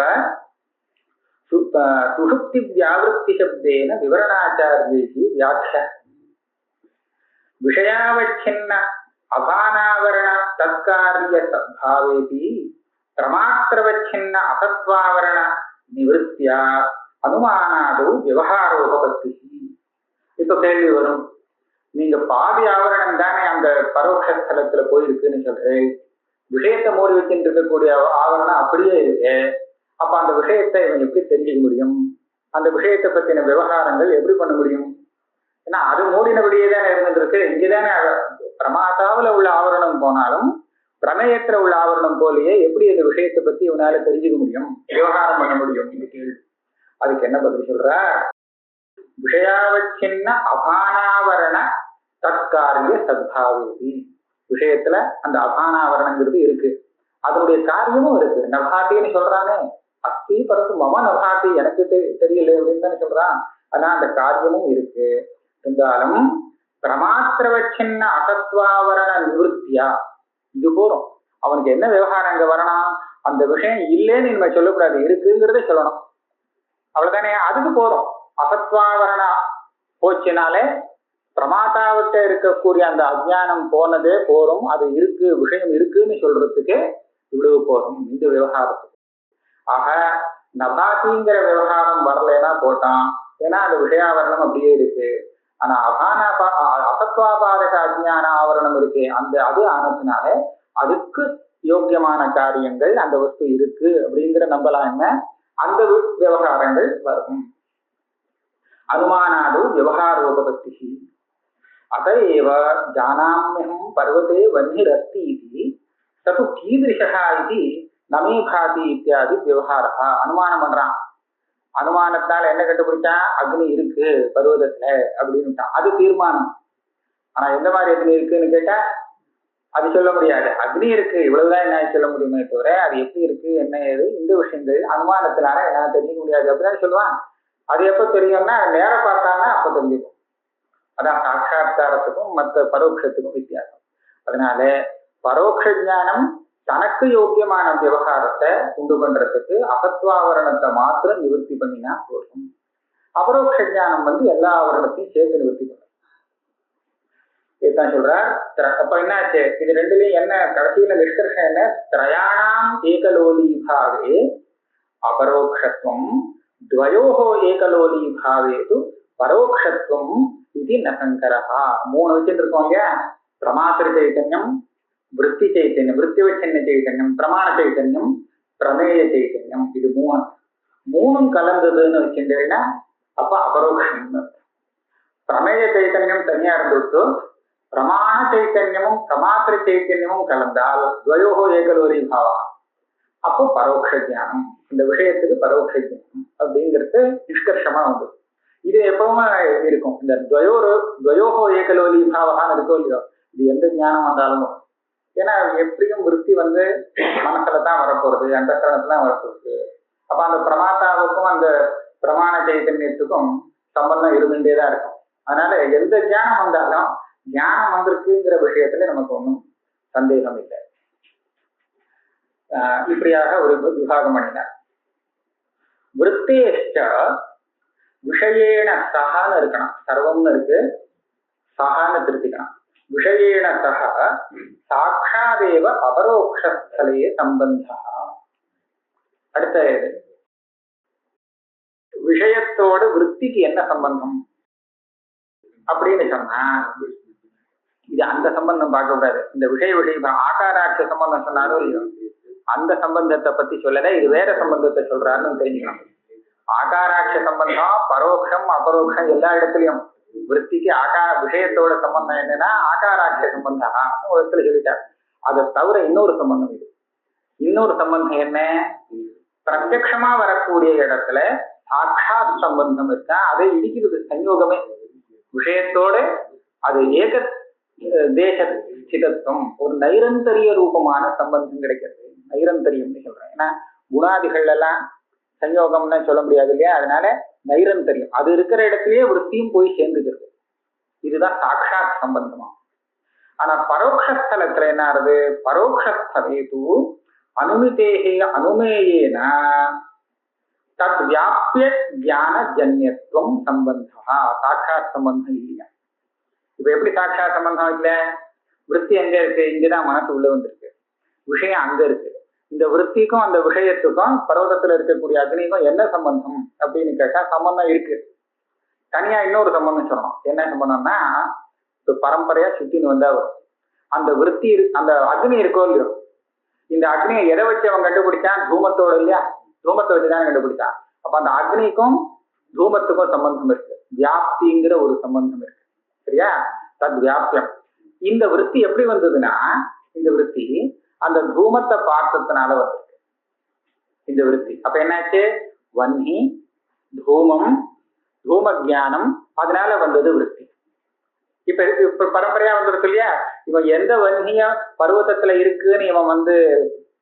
சுஷுப்தி வியாவிருத்தி சப்தேன விவரணாச்சாரியி வியாக்கியா விஷயாவச்சின்ன அபானாவரண தற்காரிய சத்பாவேதி பிரமாத்திரவச்சின்ன அசத்வாவரண நிவர்த்தியா அனுமானாது விவகாரோபபத்தி. இப்ப கேள்வி வரும், நீங்க பாதி ஆவரணம் தானே அந்த பரோட்சலத்துல போயிருக்குன்னு சொல்றேன், விஷயத்தை மூடி வச்சுட்டு இருக்கக்கூடிய ஆவரணம் அப்படியே இருக்கு. அப்ப அந்த விஷயத்தை இவன் எப்படி தெரிஞ்சுக்க முடியும்? அந்த விஷயத்தை பத்தின விவகாரங்கள் எப்படி பண்ண முடியும்? ஏன்னா அது மூடினபடியே தானே இருந்துட்டு இருக்கு. இங்கதானே பிரமாதாவில உள்ள ஆவரணம் போனாலும் பிரமேயத்துல உள்ள ஆவரணம் போலயே எப்படி அந்த விஷயத்தை பத்தி இவனால தெரிஞ்சுக்க முடியும், விவகாரம் பண்ண முடியும்? இந்த கேள்வி. அதுக்கு என்ன பதில் சொல்ற? விஷயாவச்சின்ன அபானாவரண தற்காரிய சத்பாவேதி. விஷயத்துல அந்த அபானாவரணங்கிறது இருக்கு, அதனுடைய காரியமும் இருக்கு. நபாத்தின்னு சொல்றானே, அஸ்தி பரத்து மம நபாத்தி, எனக்கு தெரியல அப்படின்னு தானே சொல்றான். ஆனா அந்த காரியமும் இருக்கு. இருந்தாலும் பிரமாத்திரவச்சின்ன அசத்வாவரண நிவர்த்தியா இது போறோம். அவனுக்கு என்ன விவகாரம் அங்க வரணும்? அந்த விஷயம் இல்லைன்னு இனிமே சொல்லக்கூடாது, இருக்குங்கிறத சொல்லணும். அவ்வளவுதானே, அதுக்கு போறோம். அசத்வாவரண போச்சுனாலே பிரமாதாவிட்ட இருக்கக்கூடிய அந்த அஜ்ஞானம் போனதே போறோம். அது இருக்கு, விஷயம் இருக்குன்னு சொல்றதுக்கு இவ்வளவு போறோம் இந்த விவகாரத்துக்கு. ஆக நபாத்திங்கிற விவகாரம் வரலன்னா போட்டான், ஏன்னா அந்த விஷயாவரணம் அப்படியே இருக்கு. ஆனா அசத்வாபாதக அஜ்ஞான ஆவரணம் இருக்கு, அந்த அது ஆனதுனால அதுக்கு யோக்கியமான காரியங்கள் அந்த வஸ்து இருக்கு அப்படிங்கிற நம்பலாம். என்ன அந்த விவகாரங்கள் வரும். அனுமானாது விவகாரோபபத்தி. அதைவ ஜானாம்யஹம் பர்வதே வன்னிரஸ்தி இது சது கீதிருஷா இது நமே பாதி இத்தியாதி விவகாரா. அனுமானம் பண்றான். அனுமானத்தினால என்ன கண்டுபிடிச்சான்? அக்னி இருக்கு பர்வதத்துல அப்படின்னுட்டான். அது தீர்மானம். ஆனா எந்த மாதிரி அக்னி இருக்குன்னு கேட்டா அது சொல்ல முடியாது. அக்னி இருக்கு இவ்வளவுதான் என்ன சொல்ல முடியுமே தவிர அது எப்படி இருக்கு என்ன ஏது இந்த விஷயங்கள் அனுமானத்தினால என்ன தெரிஞ்சுக்க முடியாது அப்படிதான் சொல்லுவான். அது எப்ப தெரியும்னா நேர பார்த்தாங்கன்னா அப்ப தெரிஞ்சுக்கும். அதான் சாட்சா்காரத்துக்கும் மற்ற பரோட்சத்துக்கும் வித்தியாசம். அதனால பரோட்ச ஞானம் தனக்கு யோக்கியமான விவகாரத்தை உண்டு பண்றதுக்கு அகத்வாவரணத்தை மாத்திரம் நிவர்த்தி பண்ணினா போதும். அபரோக்ஷ ஞானம் எல்லா ஆவரணத்தையும் சேர்த்து நிவர்த்தி பண்ணும். இதுதான் சொல்றார். அப்ப என்னாச்சு, இது ரெண்டுலயும் என்ன கடைசியில நிஷ்கர்ஷம் என்ன, திரயாணாம் ஏகலோலீபாவே அபரோக்ஷத்துவம் துவயோஹோ ஏகலோலீபாவேது பரோக்ஷத்துவம் இது நசங்கரஹா. 3 வச்சுட்டு இருக்கோம் இல்லையா, பிரமாத்திர சைத்தன்யம், விற்பி சைத்தன்யம், விற்பிவச்சன்ன சைத்தன்யம், பிரமாண சைத்தன்யம், பிரமேய சைத்தன்யம். இது 3 கலந்ததுன்னு வச்சுட்டேன்னா அப்ப அபரோக்ஷம். பிரமேய சைத்தன்யம் தனியா இருந்துட்டு பிரமாண சைத்தன்யமும் பிரமாத்திர சைத்தன்யமும் கலந்தால் துவயோஹோ ஏகலோரி பாவா, அப்போ பரோட்ச ஜானம். இந்த விஷயத்துக்கு பரோட்ச ஜானம் அப்படிங்கிறது நிஷ்கர்ஷமா உண்டு. இது எப்பவுமே இருக்கும். இந்த துவயோஹோ ஏகலோலி பாவகான்னு இருக்கோ இல்லையோ, இது எந்த ஞானம் வந்தாலும். ஏன்னா எப்படியும் விற்பி மனசுலதான் வரப்போறது, அந்த ஸ்தலத்துலாம் வரப்போகுது. அப்ப அந்த பிரமாத்தாவுக்கும் அந்த பிரமாண சைத்தன்யத்துக்கும் சம்பந்தம் இருந்துட்டேதான் இருக்கும். அதனால எந்த ஞானம் வந்தாலும் ஞானம் வந்திருக்குங்கிற விஷயத்துல நமக்கு ஒன்றும் சந்தேகம் இல்லை. இப்படியாக ஒரு விபாகம் பண்ணினார். விருத்தேஷ்ட விஷயேன சகான்னு இருக்கணும், சர்வம்னு இருக்கு, சகான்னு திருத்திக்கணும். விஷயேன சக சாட்சாதேவ அபரோக்ஷஸ்தலே சம்பந்தா. அடுத்த விஷயத்தோடு விருத்திக்கு என்ன சம்பந்தம் அப்படின்னு சொன்னா, இது அந்த சம்பந்தம் பார்க்க கூடாது. இந்த விஷய ஆகாராட்ச சம்பந்தம் சொன்னாலும் இல்லையோ, அந்த சம்பந்தத்தை பத்தி சொல்லல, இது வேற சம்பந்தத்தை சொல்றாருன்னு தெரிஞ்சுக்கணும். ஆகாராட்ச சம்பந்தம் பரோட்சம் அபரோக்ஷம் எல்லா இடத்துலயும். விற்பிக்கு விஷயத்தோட சம்பந்தம் என்னன்னா ஆகாராட்ச சம்பந்தம் ஒரு இடத்துல சொல்லிட்டார். அதை தவிர இன்னொரு சம்பந்தம் இது. இன்னொரு சம்பந்தம் என்ன, பிரத்யக்ஷமா வரக்கூடிய இடத்துல சாட்சாத் சம்பந்தம் இருக்கா, அதை இடிக்கிறது சஞ்யோகமே. விஷயத்தோட அது ஏக தேச சிதத்துவம், ஒரு நைரந்தரிய ரூபமான சம்பந்தம் கிடைக்கிறது. நைரந்தரியம்னு சொல்றேன், ஏன்னா குணாதிகள் எல்லாம் சஞ்யோகம்னு சொல்ல முடியாது இல்லையா, அதனால நைரந்தரியம் அது இருக்கிற இடத்துலயே விருத்தியும் போய் சேர்ந்துக்கிறது. இதுதான் சாட்சாத் சம்பந்தமா. ஆனா பரோட்சஸ்தலத்துல என்ன ஆறுது, பரோட்சஸ்தலேது அனுமிதேகே அனுமேயேன தத் வியாபிய ஞான ஜன்யத்துவம் சம்பந்தா. சாட்சாத் சம்பந்தம் இல்லையா. இப்ப எப்படி சாட்சாத் சம்பந்தம் இல்லை, விருத்தி எங்க இருக்கு, இங்கதான் மனசு உள்ள வந்திருக்கு, விஷயம் அங்க இருக்கு. இந்த விருத்திக்கும் அந்த விஷயத்துக்கும் பர்வதத்துல இருக்கக்கூடிய அக்னிக்கும் என்ன சம்பந்தம் அப்படின்னு கேட்டா சம்பந்தம் இருக்கு. தனியா இன்னொரு சம்பந்தம் சொல்லணும். என்ன சம்பந்தம்னா, இப்ப பரம்பரையா சுத்தின்னு வந்தா வரும். அந்த விருத்தி அந்த அக்னி இருக்கோ இல்லையோ, இந்த அக்னியை எதை வச்சு அவன் கண்டுபிடிச்சான், தூமத்தோட இல்லையா, தூமத்தை வச்சுதான் கண்டுபிடிச்சான். அப்ப அந்த அக்னிக்கும் தூமத்துக்கும் சம்பந்தம் இருக்கு, வியாப்திங்கிற ஒரு சம்பந்தம் இருக்கு. சரியா, தத் வியாபியம். இந்த விருத்தி எப்படி வந்ததுன்னா, இந்த விருத்தி அந்த தூமத்தை பார்த்ததுனால வந்திருக்கு இந்த விருத்தி. அப்ப என்னாச்சு, வன்னி தூமம் தூம ஜானம், அதனால வந்தது விருத்தி. இப்ப பரம்பரையா வந்துருக்கு இல்லையா, இவன் எந்த வன்னிய பருவத்தத்துல இருக்குன்னு இவன்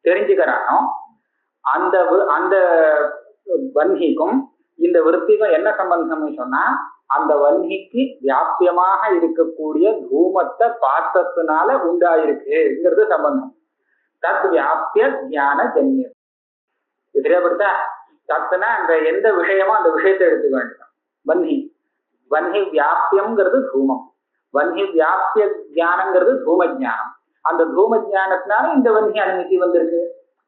தெரிஞ்சுக்கிறானோ, அந்த அந்த வன்னிக்கும் இந்த விருத்திக்கும் என்ன சம்பந்தம்னு சொன்னா, அந்த வன்னிக்கு வியாபியமாக இருக்கக்கூடிய தூமத்தை பார்த்ததுனால உண்டாயிருக்குங்கிறது சம்பந்தம். தத் வியாபிய ஞான ஜன்யம். தெரியப்படுத்தா, தத்துனா அந்த எந்த விஷயமோ அந்த விஷயத்தை எடுத்துக்க வேண்டாம். வன்னி வன்னி வியாபியம்ங்கிறது தூமம், வன்னி வியாபிய ஜானங்கிறது தூம ஜானம். அந்த தூம ஜானத்தினால இந்த வன்னி அனுமதி வந்திருக்கு.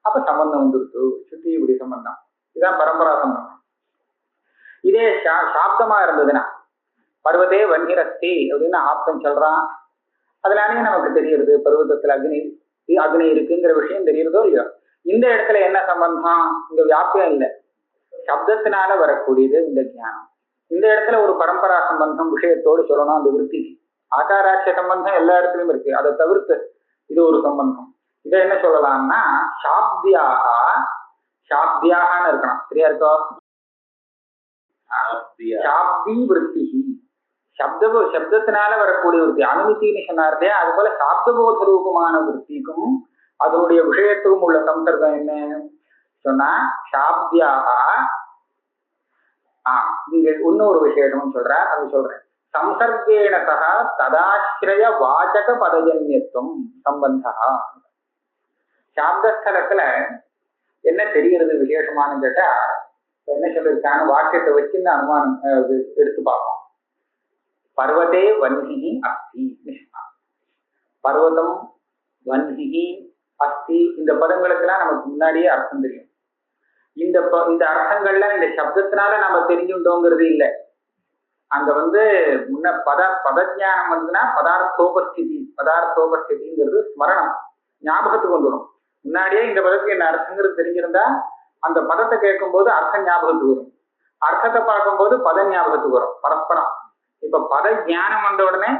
அப்ப சம்பந்தம் வந்துருக்கு, சுத்தி இப்படி சம்பந்தம். இதுதான் பரம்பரா சம்பந்தம். இதே சாப்தமா இருந்ததுன்னா, பர்வதே வன்னிரஸ்தி அப்படின்னு ஆப்தம் சொல்றான், அதனாலேயே நமக்கு தெரியுது பர்வதத்துல அக்னி இருக்குங்கிற விஷயம் தெரியுறதோ இல்லையோ. இந்த இடத்துல என்ன சம்பந்தம், இந்த வியாபியம் இல்லை, சப்தத்தினால வரக்கூடியது இந்த ஞானம். இந்த இடத்துல ஒரு பரம்பரா சம்பந்தம் விஷயத்தோடு சொல்லணும். அந்த விருத்திக்கு ஆகாராட்ச சம்பந்தம் எல்லா இடத்துலயும் இருக்கு, அதை தவிர்த்து இது ஒரு சம்பந்தம். இதை என்ன சொல்லலாம்னா, சாப்தியாகான்னு இருக்கணும். சரியா இருக்கோ, சாப்தி விருத்தி, சப்தத்தினால வரக்கூடிய விருத்தி. அனுமதினு சொன்னார் இல்லையா, அது போல சாப்தபோத ரூபமான விருத்திக்கும் அதனுடைய விஷயத்துக்கும் உள்ள சம்பந்தம் என்ன சொன்னா, சாப்தியாக. இங்க இன்னொரு விஷயமும் சொல்ற, அது சொல்றேன். சம்சர்கேண சக ததாசிரய வாச்சக பதஜன்யத்துவம் சம்பந்தா. சாப்தஸ்தலத்துல என்ன தெரிகிறது விசேஷமானு கேட்டா, என்ன சொல்லிருக்காங்க, வாக்கியத்தை வச்சு இந்த அனுமானம் எடுத்து பார்ப்போம். பர்வதே வன்ஹி அஸ்தி, பர்வதம் வன்ஹி அஸ்தி, இந்த பதங்களுக்கெல்லாம் நமக்கு முன்னாடியே அர்த்தம் தெரியும். இந்த அர்த்தங்கள்ல இந்த சப்தத்தினால நம்ம தெரிஞ்சுட்டோங்கிறது இல்லை. அங்க முன்ன பதஜானம் வந்துன்னா பதார்த்தோபஸ்திதிங்கிறது ஸ்மரணம், ஞாபகத்துக்கு வந்துடும். முன்னாடியே இந்த பதத்துக்கு என்ன அர்த்தங்கிறது தெரிஞ்சிருந்தா அந்த பதத்தை கேட்கும் போது அர்த்தம் ஞாபகத்துக்கு வரும், அர்த்தத்தை பார்க்கும்போது பதம் ஞாபகத்துக்கு வரும், பரஸ்பரம். இப்ப பத ஞானம் வந்த உடனே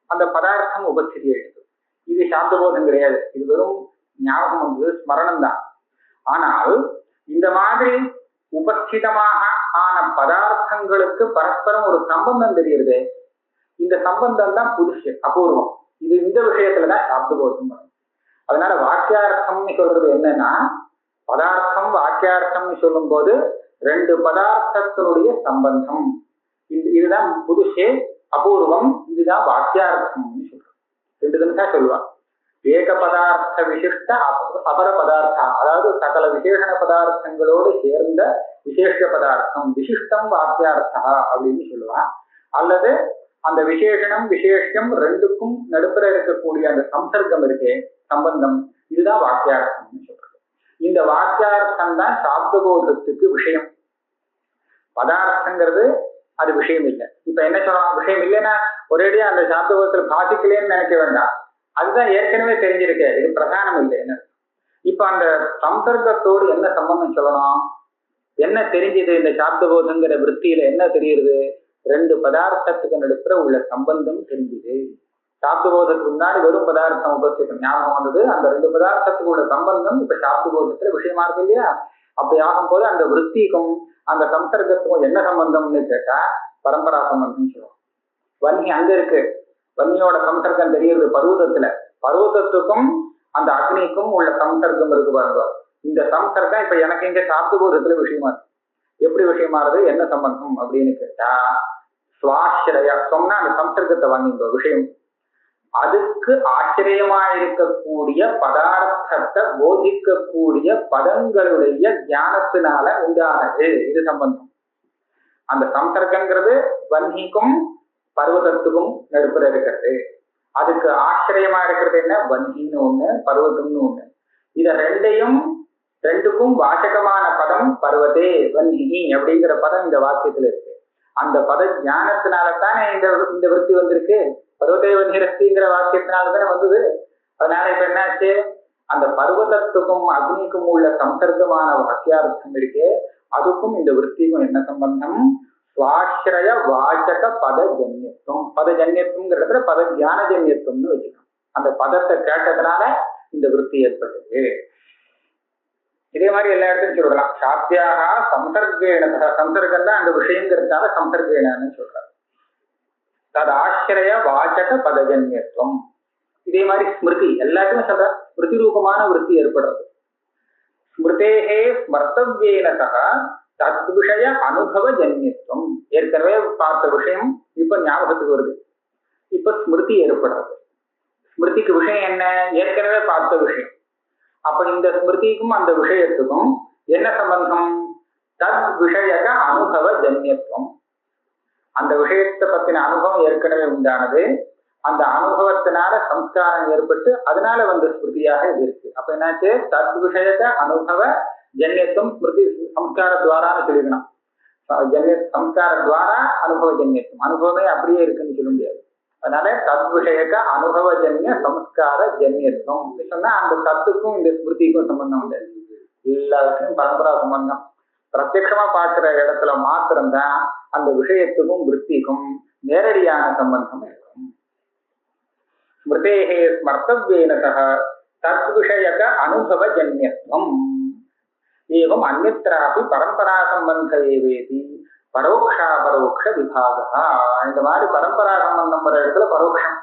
அந்த பதார்த்தம் உபஸ்திதி ஆயிடுது. இது சாப்தபோதம் கிடையாது, இது வெறும் ஞாபகம் வந்தது, ஸ்மரணம் தான். ஆனால் இந்த மாதிரி உபஸ்திதமாக ஆன பதார்த்தங்களுக்கு பரஸ்பரம் ஒரு சம்பந்தம் தெரியுது. இந்த சம்பந்தம் தான் புதுசு, அபூர்வம். இது இந்த விஷயத்துலதான் சாப்தபோதம் வரும். அதனால வாக்கியார்த்தம்னு சொல்றது என்னன்னா, பதார்த்தம் வாக்கியார்த்தம்னு சொல்லும் போது ரெண்டு பதார்த்தத்தினுடைய சம்பந்தம், இதுதான் புதுசே, அபூர்வம். இதுதான் வாக்கியார்த்தம்னு சொல்றது. ரெண்டு தினசா சொல்லுவாங்க. ஏக பதார்த்த விசிஷ்ட அபர பதார்த்தம், அதாவது சகல விசேஷண பதார்த்தங்களோடு சேர்ந்த விசேஷ பதார்த்தம், விசிஷ்டம் வாக்கியார்த்தா அப்படின்னு சொல்லுவான். அல்லது அந்த விசேஷணம் விசேஷம் ரெண்டுக்கும் நடுப்புற இருக்கக்கூடிய அந்த சம்சர்க்கம் இருக்கே, சம்பந்தம், இதுதான் வாக்கியார்த்தம்னு சொல்றது. இந்த வாக்கியார்த்தம் தான் சாப்தபோதத்துக்கு விஷயம். பதார்த்தங்கிறது அது விஷயம் இல்லை. இப்ப என்ன சொல்லலாம், விஷயம் இல்லைன்னா ஒரேடியா அந்த சாப்தபோதத்தில் பாதிக்கலேன்னு நினைக்க வேண்டாம், அதுதான் ஏற்கனவே தெரிஞ்சிருக்க, இது பிரதானம் இல்லைன்னு. இப்ப அந்த சம்சர்க்கத்தோடு என்ன சம்பந்தம் சொல்லணும், என்ன தெரிஞ்சது, இந்த சாப்தபோதங்கிற விற்த்தியில என்ன தெரியுது, ரெண்டு பதார்த்தத்துக்கு நடுப்புற உள்ள சம்பந்தம் தெரிஞ்சுது. சாப்தபோதத்துக்கு முன்னாடி வெறும் பதார்த்தம் உபஸ்திதம் ஞாபகம் வந்தது, அந்த ரெண்டு பதார்த்தத்துக்கு உள்ள சம்பந்தம் இப்ப சாப்தபோதத்துல விஷயமா இருக்கு இல்லையா. அப்படி ஆகும் போது அந்த விற்த்திக்கும் அந்த சம்சர்க்கத்துக்கும் என்ன சம்பந்தம்னு கேட்டா பரம்பரா சம்பந்தம் சொல்லுவோம். வன்னி அங்க இருக்கு, வன்னியோட சம்சர்க்கம் தெரியுது பர்வதத்துல, பர்வதத்துக்கும் அந்த அக்னிக்கும் உள்ள சம்சர்க்கம் இருக்கு பாருங்க. இந்த சம்சர்க்கம் இப்ப எனக்கு இங்க சாப்தபோதத்துல விஷயமா இருக்கு. எப்படி விஷயமானது, என்ன சம்பந்தம் அப்படின்னு கேட்டா, சுவாசிரயம்னா அந்த சம்சர்க்கத்தை வாங்கிங்க விஷயம், அதுக்கு ஆச்சரியமா இருக்கக்கூடிய பதார்த்தத்தை போதிக்கக்கூடிய பதங்களுடைய ஞானத்தினால உண்டானது, இது சம்பந்தம். அந்த சம்சர்க்கங்கிறது வன்னிக்கும் பர்வதத்துக்கும் நடுப்புற இருக்கிறது. அதுக்கு ஆச்சரியமா இருக்கிறது என்ன, வன்னின்னு ஒண்ணு, பர்வதம்னு ஒண்ணு. இத ரெண்டுக்கும் வாசகமான பதம் பர்வதே வன்னி அப்படிங்கிற பதம் இந்த வாக்கியத்துல இருக்கு. அந்த பத ஞானத்தினாலத்தானே இந்த விருத்தி வந்திருக்கு. பர்வதே வன்னிரஸ்திங்கிற வாக்கியத்தினாலதானே வந்தது. அதனால இப்ப என்னாச்சு, அந்த பர்வதத்துக்கும் அக்னிக்கும் உள்ள சம்சர்க்கமான வாக்கியார்த்தம் இருக்கே, அதுக்கும் இந்த விருத்திக்கும் என்ன சம்பந்தம், சுவாசிரய வாசக பதஜன்யத்துவம். பதஜன்யத்துவங்கிறதுல பத ஞானஜன்யத்துவம்னு வச்சுக்கணும். அந்த பதத்தை கேட்டதுனால இந்த விருத்தி ஏற்பட்டது. இதே மாதிரி எல்லா இடத்துலையும் சொல்லலாம். சாத்தியாக சம்சர்கேண, சம்சர்க்கம் தான் அந்த விஷயங்கிறதுனால சம்சர்கேணன்னு சொல்றாரு. அது ஆசிரிய வாசக பதஜன்யத்துவம். இதே மாதிரி ஸ்மிருதி எல்லாத்தையும் சொல்ற, ஸ்மிருதி ரூபமான விருத்தி ஏற்படுறது. ஸ்மிருதேகே ஸ்மர்த்தவ்யேன சக தத் விஷய அனுபவ ஜன்யத்துவம். ஏற்கனவே பார்த்த விஷயம் இப்ப ஞாபகத்துக்கு வருது, இப்ப ஸ்மிருதி ஏற்படுறது. ஸ்மிருதிக்கு விஷயம் என்ன, ஏற்கனவே பார்த்த விஷயம். அப்ப இந்த ஸ்மிருதிக்கும் அந்த விஷயத்துக்கும் என்ன சம்பந்தம், தத் விஷயக அனுபவ ஜன்யத்துவம். அந்த விஷயத்தை பத்தின அனுபவம் ஏற்கனவே உண்டானது, அந்த அனுபவத்தினால சம்ஸ்காரம் ஏற்பட்டு அதனால வந்த ஸ்மிருதியாக இது இருக்கு. அப்ப என்னாச்சு, தத் விஷயக அனுபவ ஜன்யத்துவம் ஸ்மிருதி சம்ஸ்கார துவாரான்னு சொல்லிக்கணும். சம்ஸ்கார துவாரா அனுபவ ஜன்யத்துவம், அனுபவமே அப்படியே இருக்குன்னு சொல்ல முடியாது. அதனால தத் விஷயக அனுபவ ஜன்ய சம்ஸ்கார ஜன்யத்துவம் சொன்னா அந்த தத்துக்கும் இந்த ஸ்மிருதிக்கும் சம்பந்தம் உண்டு. எல்லாருக்கும் பரம்பரா சம்பந்தம். பிரத்யட்சமா பார்க்கிற இடத்துல மாத்திரம்தான் அந்த விஷயத்துக்கும் விற்த்திக்கும் நேரடியான சம்பந்தம் இருக்கும். ஸ்மிருதேஹே ஸ்மர்த்தவ்யேன சக தத் விஷயக அனுபவ ஜன்யத்துவம் ஏவம் அந்யத்ராபி பரம்பரா சம்பந்த ஏவேதி பரோக்ஷாபரோக்ஷ விபாகா. இந்த மாதிரி பரம்பரா சம்பந்தம் வர இடத்துல பரோட்சம்,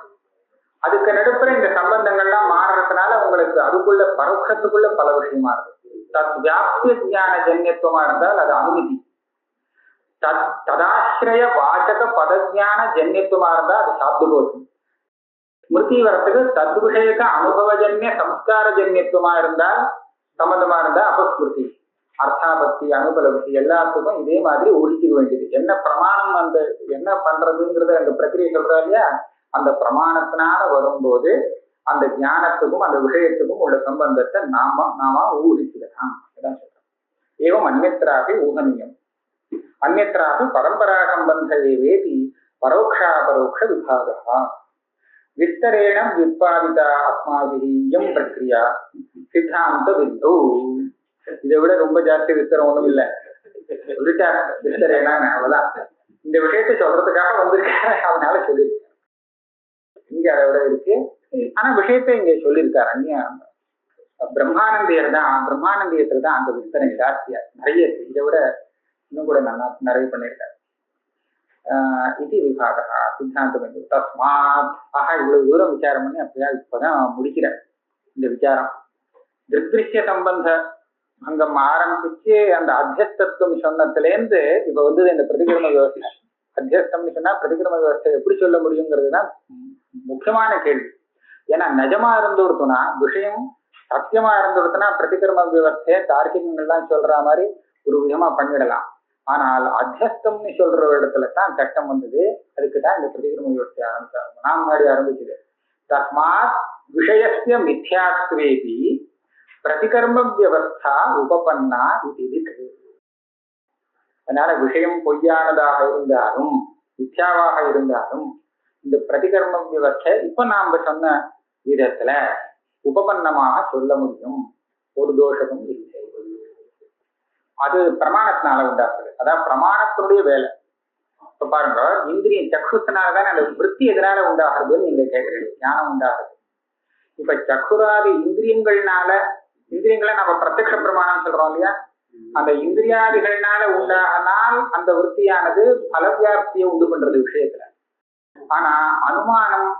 அதுக்கு நடுப்புற இந்த சம்பந்தங்கள்லாம் மாறுறதுனால உங்களுக்கு அதுக்குள்ள பரோட்சத்துக்குள்ள பல விஷயமா இருக்கு. தத் வியாபிய ஞான ஜன்யத்துவமா இருந்தால் அது அனுமதி, ததாசிரய வாசக பதஜான ஜன்யத்துவமா இருந்தால் அது சாப்தபோதம். ஸ்மிருதி வரத்துக்கு தத்விஷயக அனுபவஜன்ய சம்ஸ்காரஜன்யத்துவமா இருந்தால் சம்பந்தமா இருந்தா அப்ப ஸ்மிருதி. அர்த்தாபத்தி அனுபலபத்தி எல்லாத்துக்கும் இதே மாதிரி ஊழிக்க வேண்டியது. என்ன பிரமாணம் அந்த என்ன பண்றதுங்கிறத அந்த பிரக்கிரியை சொல்றா இல்லையா, அந்த பிரமாணத்தினால வரும்போது அந்த ஞானத்துக்கும் அந்த விஷயத்துக்கும் உள்ள சம்பந்தத்தை நாம ஊகிச்சுக்கலாம். ஏவம் அந்நியத்ராபி ஊகனியம் அந்நியத்ராபி பரம்பரா சம்பந்த ஏவேதி பரோக்ஷாபரோக்ஷ விபாகா விஸ்தரேண விற்பாதிதா அஸ்மாபிஹியம் பிரக்ரியா சித்தாந்த வித்தோ. இதை விட ரொம்ப ஜாஸ்தி விஸ்தரம் ஒண்ணும் இல்லை, சொல்லிட்டாரு விஸ்தரேனா. அவ்வளவுதான், இந்த விஷயத்தை சொல்றதுக்காக வந்திருக்காரு, அதனால சொல்லியிருக்காரு. இங்க அதை விட இருக்கு, ஆனா விஷயத்தை இங்க சொல்லியிருக்காரு. அந்நிய பிரம்மானந்தியர் தான், பிரம்மானந்தியத்துல தான் அந்த விஸ்தரம் ஜாஸ்தியா நிறைய இருக்கு. இதை விட இன்னும் கூட நல்லா நிறைய பண்ணியிருக்காரு. இது விபாகா சித்தாந்தம். தஸ்மாத் ஆக இவ்வளவு தூரம் விசாரம் பண்ணி அப்படியா இப்பதான் முடிக்கிறார் இந்த விசாரம். திருஷ்ய சம்பந்த பங்கம் ஆரம்பிச்சு அந்த அத்தியஸ்தத்துவம் சொன்னதுலேருந்து இப்ப வந்து இந்த பிரதிகிரம விவஸ்தை. அத்தியஸ்தம்னு சொன்னா பிரதிகிரம விவஸ்தை எப்படி சொல்ல முடியுங்கிறது தான் முக்கியமான கேள்வி. ஏன்னா நிஜமா இருந்து கொடுத்தோம்னா, விஷயம் சத்தியமா இருந்து கொடுத்தோம்னா பிரதிகிரம விவஸ்தையை தார்க்கிகங்கள்லாம் சொல்ற மாதிரி ஒரு விதமா பண்ணிடலாம். ஆனால் அத்தியஸ்தம்னு சொல்ற இடத்துல தான் கஷ்டம் வந்தது. அதுக்குதான் இந்த பிரதிகிரம விவஸ்தை ஆரம்பிச்சாங்க. நான் முன்னாடி ஆரம்பிச்சது. தஸ்மாத் விஷயஸ்ய மித்யாத்வேபி பிரதிகர்ம வியவஸ்தா உபபன்னா இது இருக்கு. அதனால விஷயம் பொய்யானதாக இருந்தாலும் மித்யாவாக இருந்தாலும் இந்த பிரதிகர்ம வியவஸ்தை இப்ப நாம சொன்ன விதத்துல உபபன்னமாக சொல்ல முடியும், ஒரு தோஷமும் இல்லை. அது பிரமாணத்தினால உண்டாக்குது. அதான் பிரமாணத்தினுடைய வேலை. இப்ப பாருங்க, இந்திரியம் சக்ஷுனாலதான் அந்த விருத்தி எதனால உண்டாகிறதுன்னு நீங்க கேட்கறீங்க. ஞானம் உண்டாகுது. இப்ப சக்குராதி இந்திரியங்களை நம்ம பிரத்யக்ஷ பிரமாணம் சொல்றோம் இல்லையா, அந்த இந்திரியாதிகள்னால உண்டாகனால் அந்த விருத்தியானது பலவியாப்தியை உண்டு பண்றது விஷயத்துல. ஆனா அனுமானம்,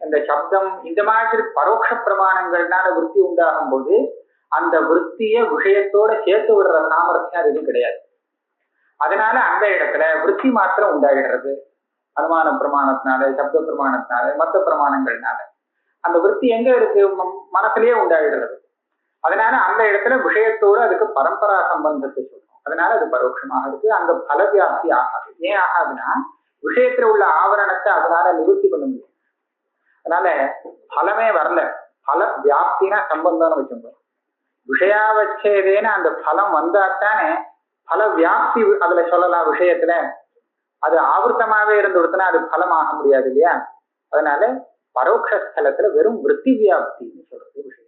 இந்த சப்தம், இந்த மாதிரி பரோட்ச பிரமாணங்கள்னால விருத்தி உண்டாகும் போது அந்த விருத்திய விஷயத்தோட சேர்த்து விடுற சாமர்த்தியம் அது எதுவும் கிடையாது. அதனால அந்த இடத்துல விருத்தி மாத்திரம் உண்டாகிடுறது. அனுமான பிரமாணத்தினால, சப்த பிரமாணத்தினால, மற்ற பிரமாணங்கள்னால அந்த விருத்தி எங்க இருக்கு, மனசுலயே உண்டாகிடுறது. அதனால அந்த இடத்துல விஷயத்தோடு அதுக்கு பரம்பரா சம்பந்தத்தை சொல்றோம். அதனால அது பரோட்சமாக இருக்கு. அங்க பல வியாப்தி ஆகாது. ஏன் ஆகாதுன்னா விஷயத்துல உள்ள ஆவரணத்தை அதனால நிவர்த்தி பண்ண முடியும். அதனால பலமே வரல. பல வியாப்தினா சம்பந்தம்னு வச்சுருந்தோம். விஷயாவச்சேதேன்னு அந்த பலம் வந்தாத்தானே பல வியாப்தி அதுல சொல்லலாம். விஷயத்துல அது ஆவர்த்தமாவே இருந்து கொடுத்தனா அது பலம் ஆக முடியாது இல்லையா. அதனால பரோட்ச ஸ்தலத்துல வெறும் விருத்தி வியாப்தின்னு சொல்றது விஷயம்.